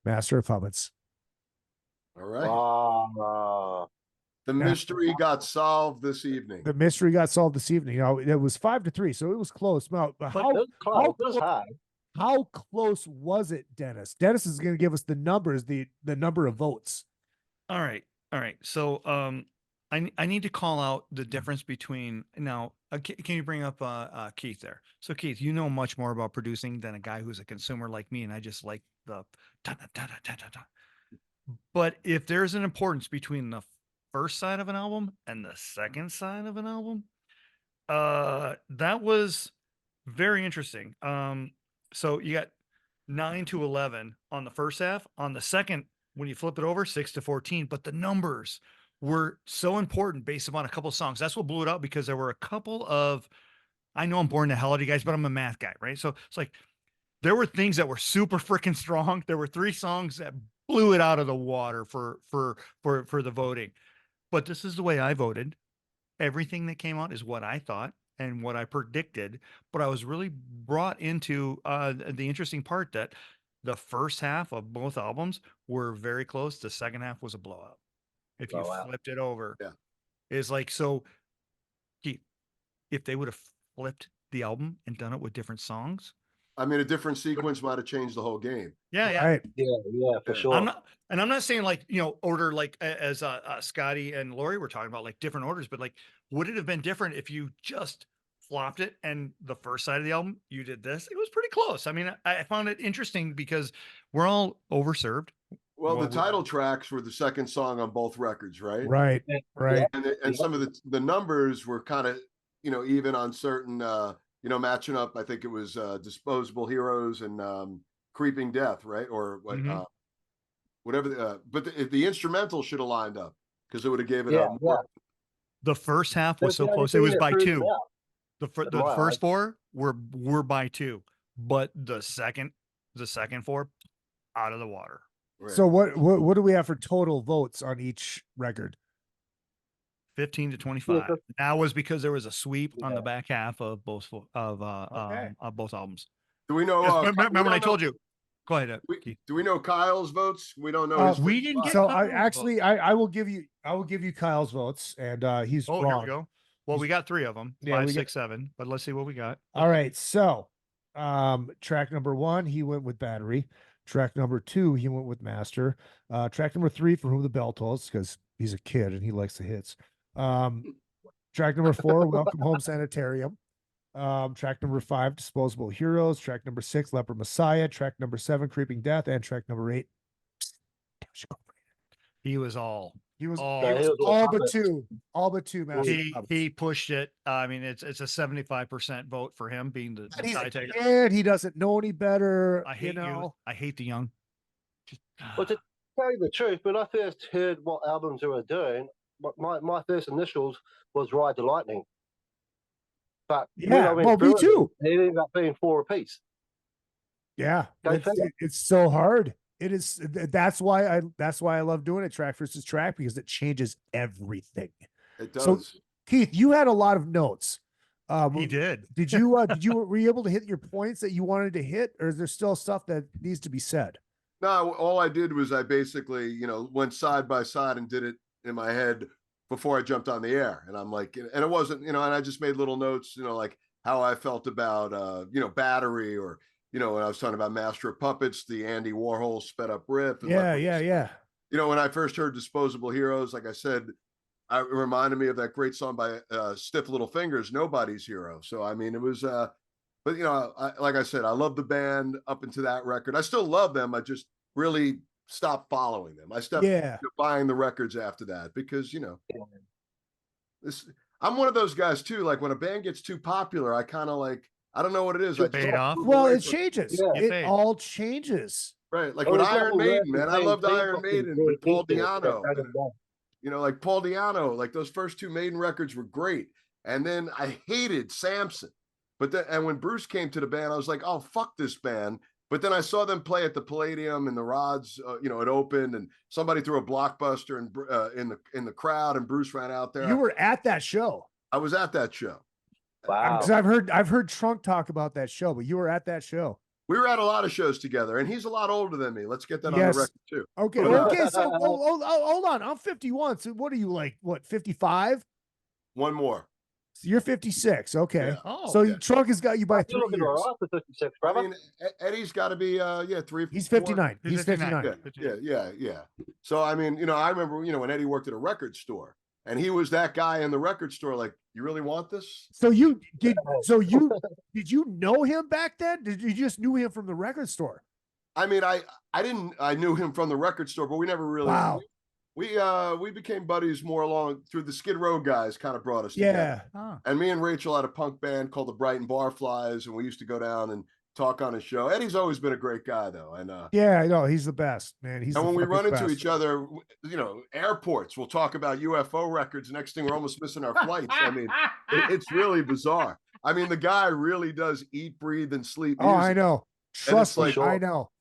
Master of Puppets. All right. The mystery got solved this evening. The mystery got solved this evening. You know, it was 5 to 3, so it was close. Now, how close was it, Dennis? Dennis is going to give us the numbers, the number of votes. All right. So, I need to call out the difference between now. Can you bring up Keith there? So, Keith, you know much more about producing than a guy who's a consumer like me, and I just like the ta-da-ta-da-ta-da-ta. But if there's an importance between the first side of an album and the second side of an album, that was very interesting. So you got 9 to 11 on the first half. On the second, when you flip it over, 6 to 14. But the numbers were so important based upon a couple of songs. That's what blew it out, because there were a couple of, I know I'm boring the hell out of you guys, but I'm a math guy, right? So it's like there were things that were super freaking strong. There were 3 songs that blew it out of the water for the voting. But this is the way I voted. Everything that came out is what I thought and what I predicted. But I was really brought into the interesting part that the first half of both albums were very close. The second half was a blowout. If you flipped it over, it's like, so Keith, if they would have flipped the album and done it with different songs, I mean, a different sequence might have changed the whole game. Yeah. Right. Yeah, for sure. I'm not saying like, order like as Scotty and Laurie were talking about, like different orders, but like, would it have been different if you just flopped it and the first side of the album you did this? It was pretty close. I mean, I found it interesting because we're all overserved. Well, the title tracks were the second song on both records, right? Right. And some of the numbers were kind of, even on certain, matching up. I think it was Disposable Heroes and Creeping Death, right? Or what, whatever. But the instrumental should have lined up, because it would have gave it up more. The first half was so close. It was by 2. The first 4 were by 2, but the second 4 out of the water. Right. So what do we have for total votes on each record? 15 to 25. That was because there was a sweep on the back half of both both albums. Do we know? Remember when I told you? Go ahead. Do we know Kyle's votes? We don't know. We didn't get. So I will give you Kyle's votes, and he's wrong. Here we go. Well, we got 3 of them. 5, 6, 7. But let's see what we got. All right. So, track number 1, he went with Battery. Track number 2, he went with Master. Track number 3, For Whom the Bell Tolls, because he's a kid and he likes the hits. Track number 4, Welcome Home Sanitarium. Track number 5, Disposable Heroes. Track number 6, Leper Messiah. Track number 7, Creeping Death. And track number 8, he was all but two. Master. He pushed it. I mean, it's a 75% vote for him being the tie taker. And he doesn't know any better. I hate you. I hate the young. Well, to tell you the truth, when I first heard what albums they were doing, my first initials was Ride the Lightning. But me too. It ended up being 4 apiece. Yeah, it's so hard. It is. That's why I love doing it track versus track, because it changes everything. It does. So, Keith, you had a lot of notes. He did. Did you? Were you able to hit your points that you wanted to hit, or is there still stuff that needs to be said? No, all I did was I basically, went side by side and did it in my head before I jumped on the air. And I'm like, and it wasn't, and I just made little notes, like how I felt about, Battery, or, when I was talking about Master of Puppets, the Andy Warhol sped up riff. And Yeah. When I first heard Disposable Heroes, like I said, it reminded me of that great song by Stiff Little Fingers, Nobody's Hero. So, I mean, it was, but, like I said, I love the band up into that record. I still love them. I just really stopped following them. I stopped buying the records after that because, I'm one of those guys too. Like when a band gets too popular, I kind of like, I don't know what it is. Well, it changes. It all changes. Right. Like with Iron Maiden, man. I loved Iron Maiden with Paul Di'Anno. Like Paul Di'Anno, like those first 2 Maiden records were great. And then I hated Samson. But then, and when Bruce came to the band, I was like, oh, fuck this band. But then I saw them play at the Palladium and the Rods, it opened and somebody threw a Blockbuster in the crowd and Bruce ran out there. You were at that show. I was at that show. Wow. Because I've heard Trunk talk about that show, but you were at that show. We were at a lot of shows together, and he's a lot older than me. Let's get that on the record too. Okay. But, Okay. So hold on. I'm 51. So what are you like? What, 55? One more. So you're 56. Okay. Yeah. Oh, so Trunk has got you by 3 years. I mean, Eddie's got to be 3. He's 59. He's 59. Yeah. So I mean, I remember when Eddie worked at a record store, and he was that guy in the record store. Like, you really want this? So did you know him back then? Did you just knew him from the record store? I mean, I knew him from the record store, but we never really. Wow. We became buddies more along through the Skid Row guys. Kind of brought us together. And me and Rachel had a punk band called the Brighton Barflies, and we used to go down and talk on his show. Eddie's always been a great guy, though, and yeah, I know he's the best, man. And when we run into each other, airports, we'll talk about UFO records. Next thing, we're almost missing our flights. I mean, it's really bizarre. I mean, the guy really does eat, breathe, and sleep music. Oh, I know. Trust me, I know.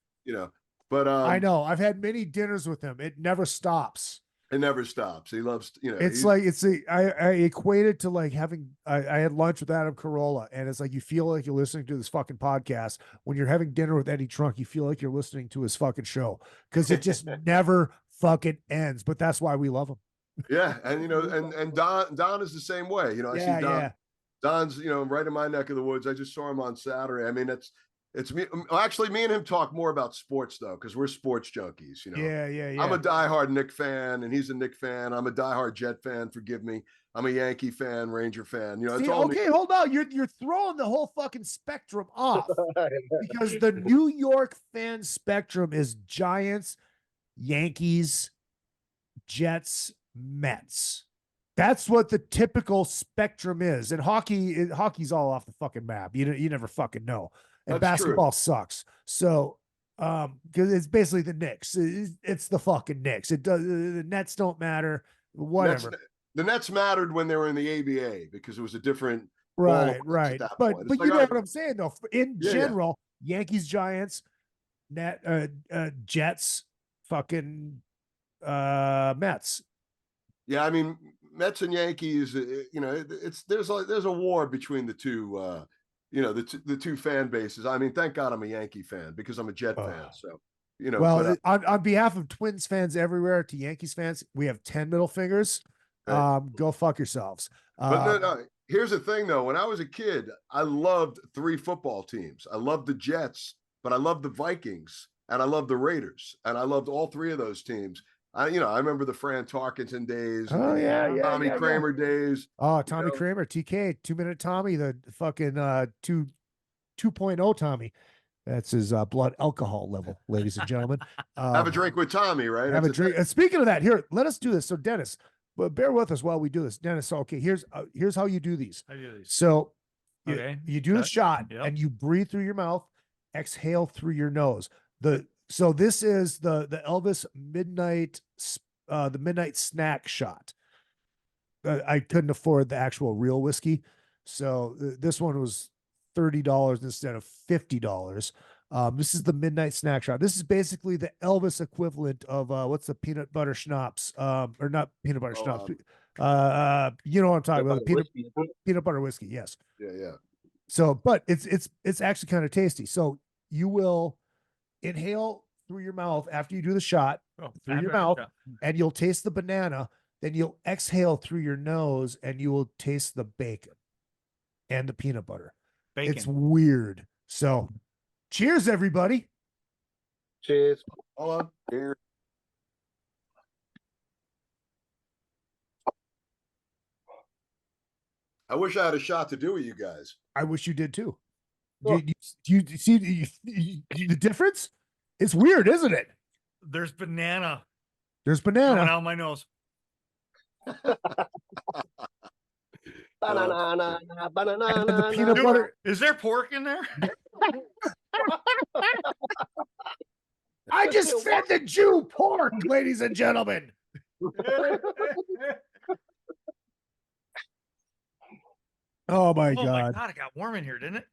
But I know. I've had many dinners with him. It never stops. It never stops. He loves, It's like I equate it to like having. I had lunch with Adam Carolla, and it's like you feel like you're listening to this fucking podcast. When you're having dinner with Eddie Trunk, you feel like you're listening to his fucking show because it just never fucking ends. But that's why we love him. Yeah, and and Don is the same way. I see Don. Yeah. Don's right in my neck of the woods. I just saw him on Saturday. I mean, it's me. Actually, me and him talk more about sports though, because we're sports junkies. Yeah. I'm a diehard Knick fan, and he's a Knick fan. I'm a diehard Jet fan. Forgive me. I'm a Yankee fan, Ranger fan. It's all okay. Hold on. You're throwing the whole fucking spectrum off because the New York fan spectrum is Giants, Yankees, Jets, Mets. That's what the typical spectrum is. And hockey's all off the fucking map. You never fucking know. And That's basketball true. sucks. So, because it's basically the Knicks. It's the fucking Knicks. It does. The Nets don't matter. Whatever. The Nets mattered when they were in the ABA because it was a different. Right. At that But point. you It's like, know what I'm saying though. In Yeah. general, Yankees, Giants, Jets, fucking Mets. Yeah, I mean, Mets and Yankees. There's a war between the two. The two fan bases. I mean, thank God I'm a Yankee fan because I'm a Jet fan. So, Well, on behalf of Twins fans everywhere to Yankees fans, we have 10 middle fingers. Go fuck yourselves. But no. Here's the thing, though. When I was a kid, I loved 3 football teams. I loved the Jets, but I loved the Vikings, and I loved the Raiders, and I loved all 3 of those teams. I remember the Fran Tarkenton days. Oh, yeah, Tommy Kramer days. Oh, Tommy Kramer, TK, 2-minute Tommy, the fucking 2.0 Tommy. That's his blood alcohol level, ladies and gentlemen. Have a drink with Tommy, right? Have a drink. Speaking of that, here, let us do this. So, Dennis, but bear with us while we do this. Dennis, so, okay, here's how you do these. I do these. So, Okay. you do the shot, and you breathe through your mouth, exhale through your nose. So this is the Elvis midnight snack shot. I couldn't afford the actual real whiskey, so this one was $30 instead of $50. This is the midnight snack shot. This is basically the Elvis equivalent of what's the peanut butter schnapps, or not peanut butter schnapps. You know what I'm talking about? Peanut butter whiskey. Yes. Yeah. So, but it's actually kind of tasty. So you will inhale through your mouth after you do the shot through your mouth, and you'll taste the banana. Then you'll exhale through your nose, and you will taste the bacon and the peanut butter. Bacon. It's weird. So, cheers, everybody. Cheers. Hold on. Here. I wish I had a shot to do with you guys. I wish you did too. Do you see the difference? It's weird, isn't it? There's banana. There's banana coming out my nose. Banana, and the peanut butter. Is there pork in there? I just fed the Jew pork, ladies and gentlemen. Oh my Oh my god. god, it got warm in here, didn't it?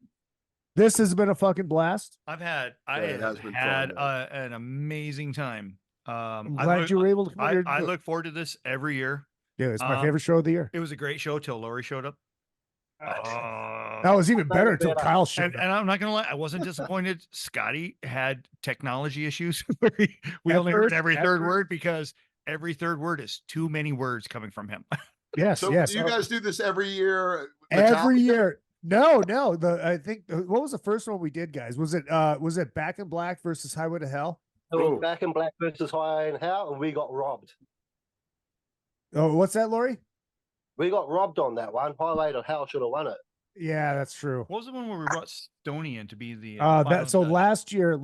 This has been a fucking blast. I Yeah, it have has been had fun, an amazing time. I'm glad you were able to come here. I look forward to this every year. Yeah, it's my favorite show of the year. It was a great show till Laurie showed up. That was even better until Kyle showed and, up. and I'm not gonna lie, I wasn't disappointed. Scotty had technology issues. we At only heard first- every at third first- word because every third word is too many words coming from him. Yes, So yes. do you guys do this every year? Every Metallica? year. No. I think what was the first one we did, guys? Was it Back in Black versus Highway to Hell? It was Back in Black versus High and Hell, and we got robbed. Oh, what's that, Laurie? We got robbed on that one. Highway to Hell should have won it. Yeah, that's true. What was the one where we brought Stoney in to be the last year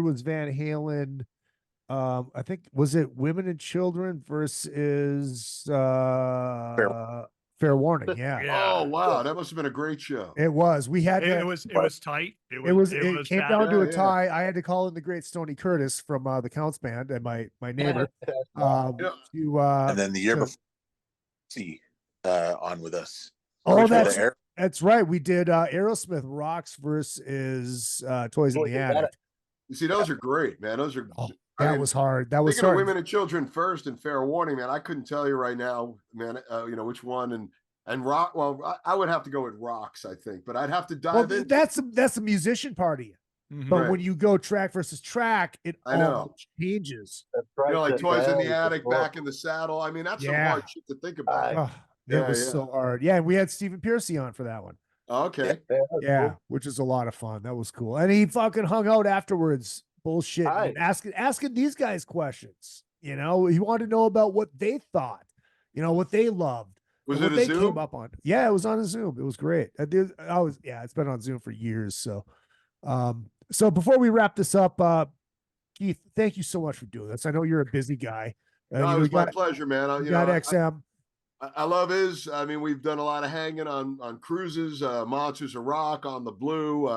was Van Halen. I think was it Women and Children versus Fair Warning. Yeah. Oh wow, that must have been a great show. It was. We had it was tight. It came bad. down to a Yeah. tie. I had to call in the great Stoney Curtis from the Counts band and my neighbor. Yeah. And then the year before, on with us. Oh, Which that's was that's right. We did Aerosmith Rocks versus Toys in the Attic. You see, those are great, man. Those are. That was hard. That was Speaking of hard. Women and Children first and Fair Warning, man, I couldn't tell you right now, man. Which one and rock. Well, I would have to go with Rocks, I think, but I'd have to dive Well, in. that's a musician party. But Right. when you go track versus track, it I know. all changes. Like Toys in the Attic, Back in the Saddle. I mean, that's some Yeah. hard shit to think about. Oh, it was so hard. Yeah, we had Stephen Piercy on for that one. Okay. Yeah, which is a lot of fun. That was cool. And he fucking hung out afterwards, bullshit, and asking these guys questions. You know, he wanted to know about what they thought, what they loved. Was what it a they Zoom? came up on. Yeah, it was on a Zoom. It was great. It's been on Zoom for years. So before we wrap this up, Keith, thank you so much for doing this. I know you're a busy guy. No, it was my pleasure, man. You got XM. I love his. I mean, we've done a lot of hanging on cruises, Monsters of Rock, on the Blue.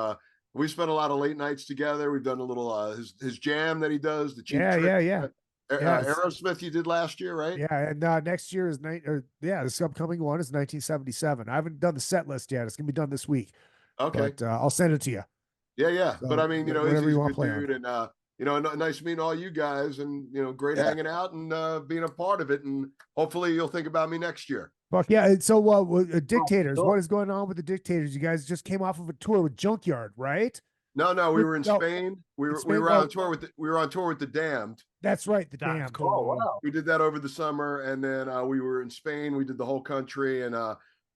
We spent a lot of late nights together. We've done a little his jam that he does. The Cheap Trick. Yeah. Aerosmith you did last year, right? Yeah, and next year is this upcoming one is 1977. I haven't done the set list yet. It's gonna be done this week. Okay, but, I'll send it to you. Yeah. So, But I mean, whatever he's you a want good to play dude, and nice meeting all you guys, and great hanging out and being a part of it. And hopefully, you'll think about me next year. Fuck yeah! And so, Dictators. What is going on with the Dictators? You guys just came off of a tour with Junkyard, right? No, we were in Spain. We were on tour with the Damned. That's right, the Damned. Cool. Oh, wow. We did that over the summer, and then we were in Spain. We did the whole country, and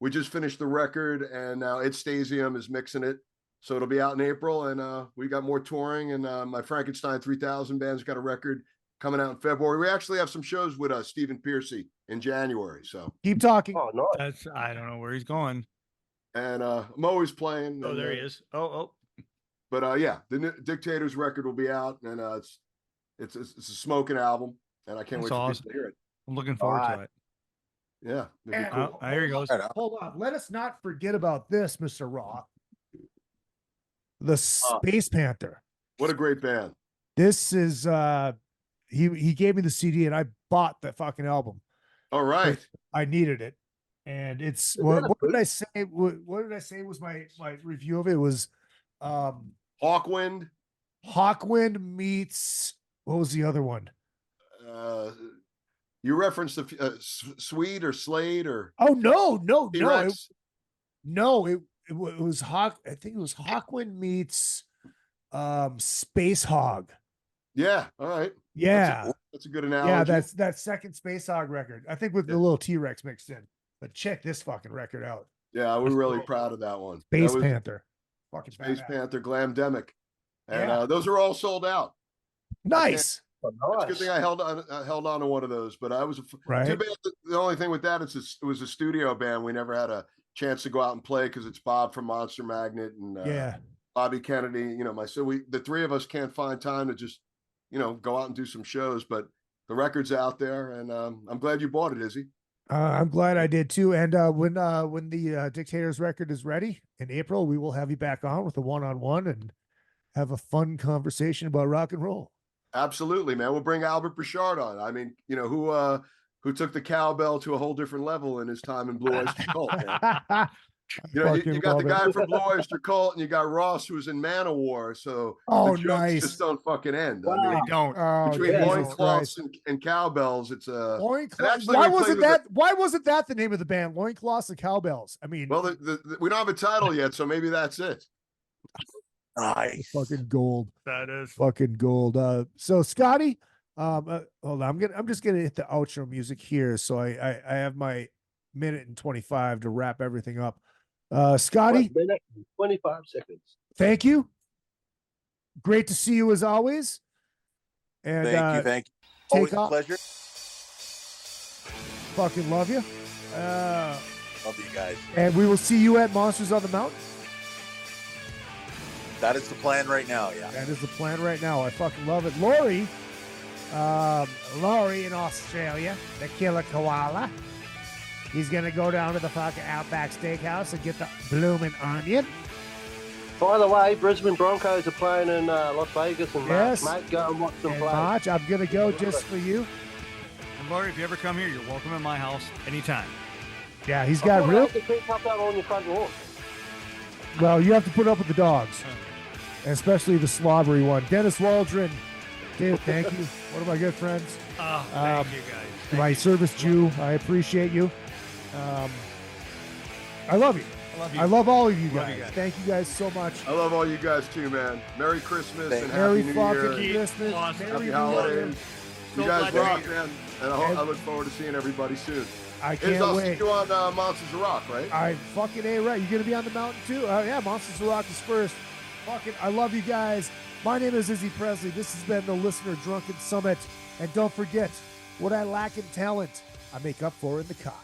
we just finished the record, and now It's Stasium is mixing it, so it'll be out in April. And we got more touring, and my Frankenstein 3000 band's got a record coming out in February. We actually have some shows with Stephen Piercy in January. So keep talking. Oh, nice. I don't know where he's going. And Mo is playing. Oh, there he is. Oh. But yeah, the Dictators record will be out, and it's a smoking album, and I can't wait for people to hear it. I'm looking forward to it. Yeah. it'd be cool. Here he goes. Hold on. Let us not forget about this, Mr. Roth. The Space Panther. What a great band. This is he gave me the CD and I bought that fucking album. All right. I needed it. And it's what did I say? What did I say was my review of it? It was Hawkwind. Hawkwind meets what was the other one? You referenced the Swede or Slade or no. T-Rex? It was Hawk. I think it was Hawkwind meets Space Hog. Yeah. All right. Yeah. That's a good analogy. Yeah, that's that second Space Hog record. I think with the little T-Rex mixed in. But check this fucking record out. Yeah, we're really proud of that one. Space Panther. Fucking Space badass. Panther, Glamdemic. And those are all sold out. Nice. It's a good thing I held on to one of those, but I was too bad. The only thing with that is it was a studio band. We never had a chance to go out and play because it's Bob from Monster Magnet and Bobby Kennedy. The three of us can't find time to just go out and do some shows. But the record's out there, and I'm glad you bought it, Izzy. I'm glad I did too. And when the Dictators record is ready in April, we will have you back on with a one-on-one and have a fun conversation about rock and roll. Absolutely, man. We'll bring Albert Bouchard on. I mean, who took the cowbell to a whole different level in his time in Blue Oyster Cult. Man. You know, you Fucking got the love guy it. from Blue Oyster Cult, and you got Ross, who's in Manowar. So Oh, the jokes nice. just don't fucking end. I Wow. mean, They don't. Oh, between Jesus loincloths Christ. and cowbells, it's a Loincloths. actually, Why we played wasn't with that? Why wasn't that the name of the band? Loincloths and cowbells. I mean, well, we don't have a title yet, so maybe that's it. Nice. fucking gold. That is Fucking gold. So Scotty, hold on. I'm just gonna hit the outro music here. So I have my minute and 25 to wrap everything up. Scotty, 1 minute and 25 seconds. thank you. Great to see you as always. And Thank you. Take Always a off. pleasure. Fucking love you. Love you guys. And we will see you at Monsters on the Mountain. That is the plan right now. Yeah. That is the plan right now. I fucking love it. Laurie, Laurie in Australia, the killer koala. He's going to go down to the fucking Outback Steakhouse and get the blooming onion. By the way, Brisbane Broncos are playing in Las Vegas in March, Yes. mate. Go and watch them And play. March, I'm going to go just for you. And Laurie, if you ever come here, you're welcome at my house anytime. Yeah, he's got I real. thought I could pick up that on your front lawn. Well, you have to put up with the dogs, especially the slobbery one. Dennis Waldron, dude, thank you. One of my good friends. Oh, thank you guys. My service Jew, I appreciate you. I love you. I love you. I love all of you Love guys. you guys. Thank you guys so much. I love all you guys too, man. Merry Christmas and Merry Happy New fucking Year. Christmas. Awesome. Merry Happy New holidays. Year. You So guys glad to rock, meet man. And I look forward to seeing everybody soon. I Is can't I'll wait. see you on Monsters of Rock, right? I fucking A right. You gonna be on the mountain too? Yeah, Monsters of Rock is first. Fucking, I love you guys. My name is Izzy Presley. This has been the Listener Drunken Summit. And don't forget, what I lack in talent, I make up for in the cot.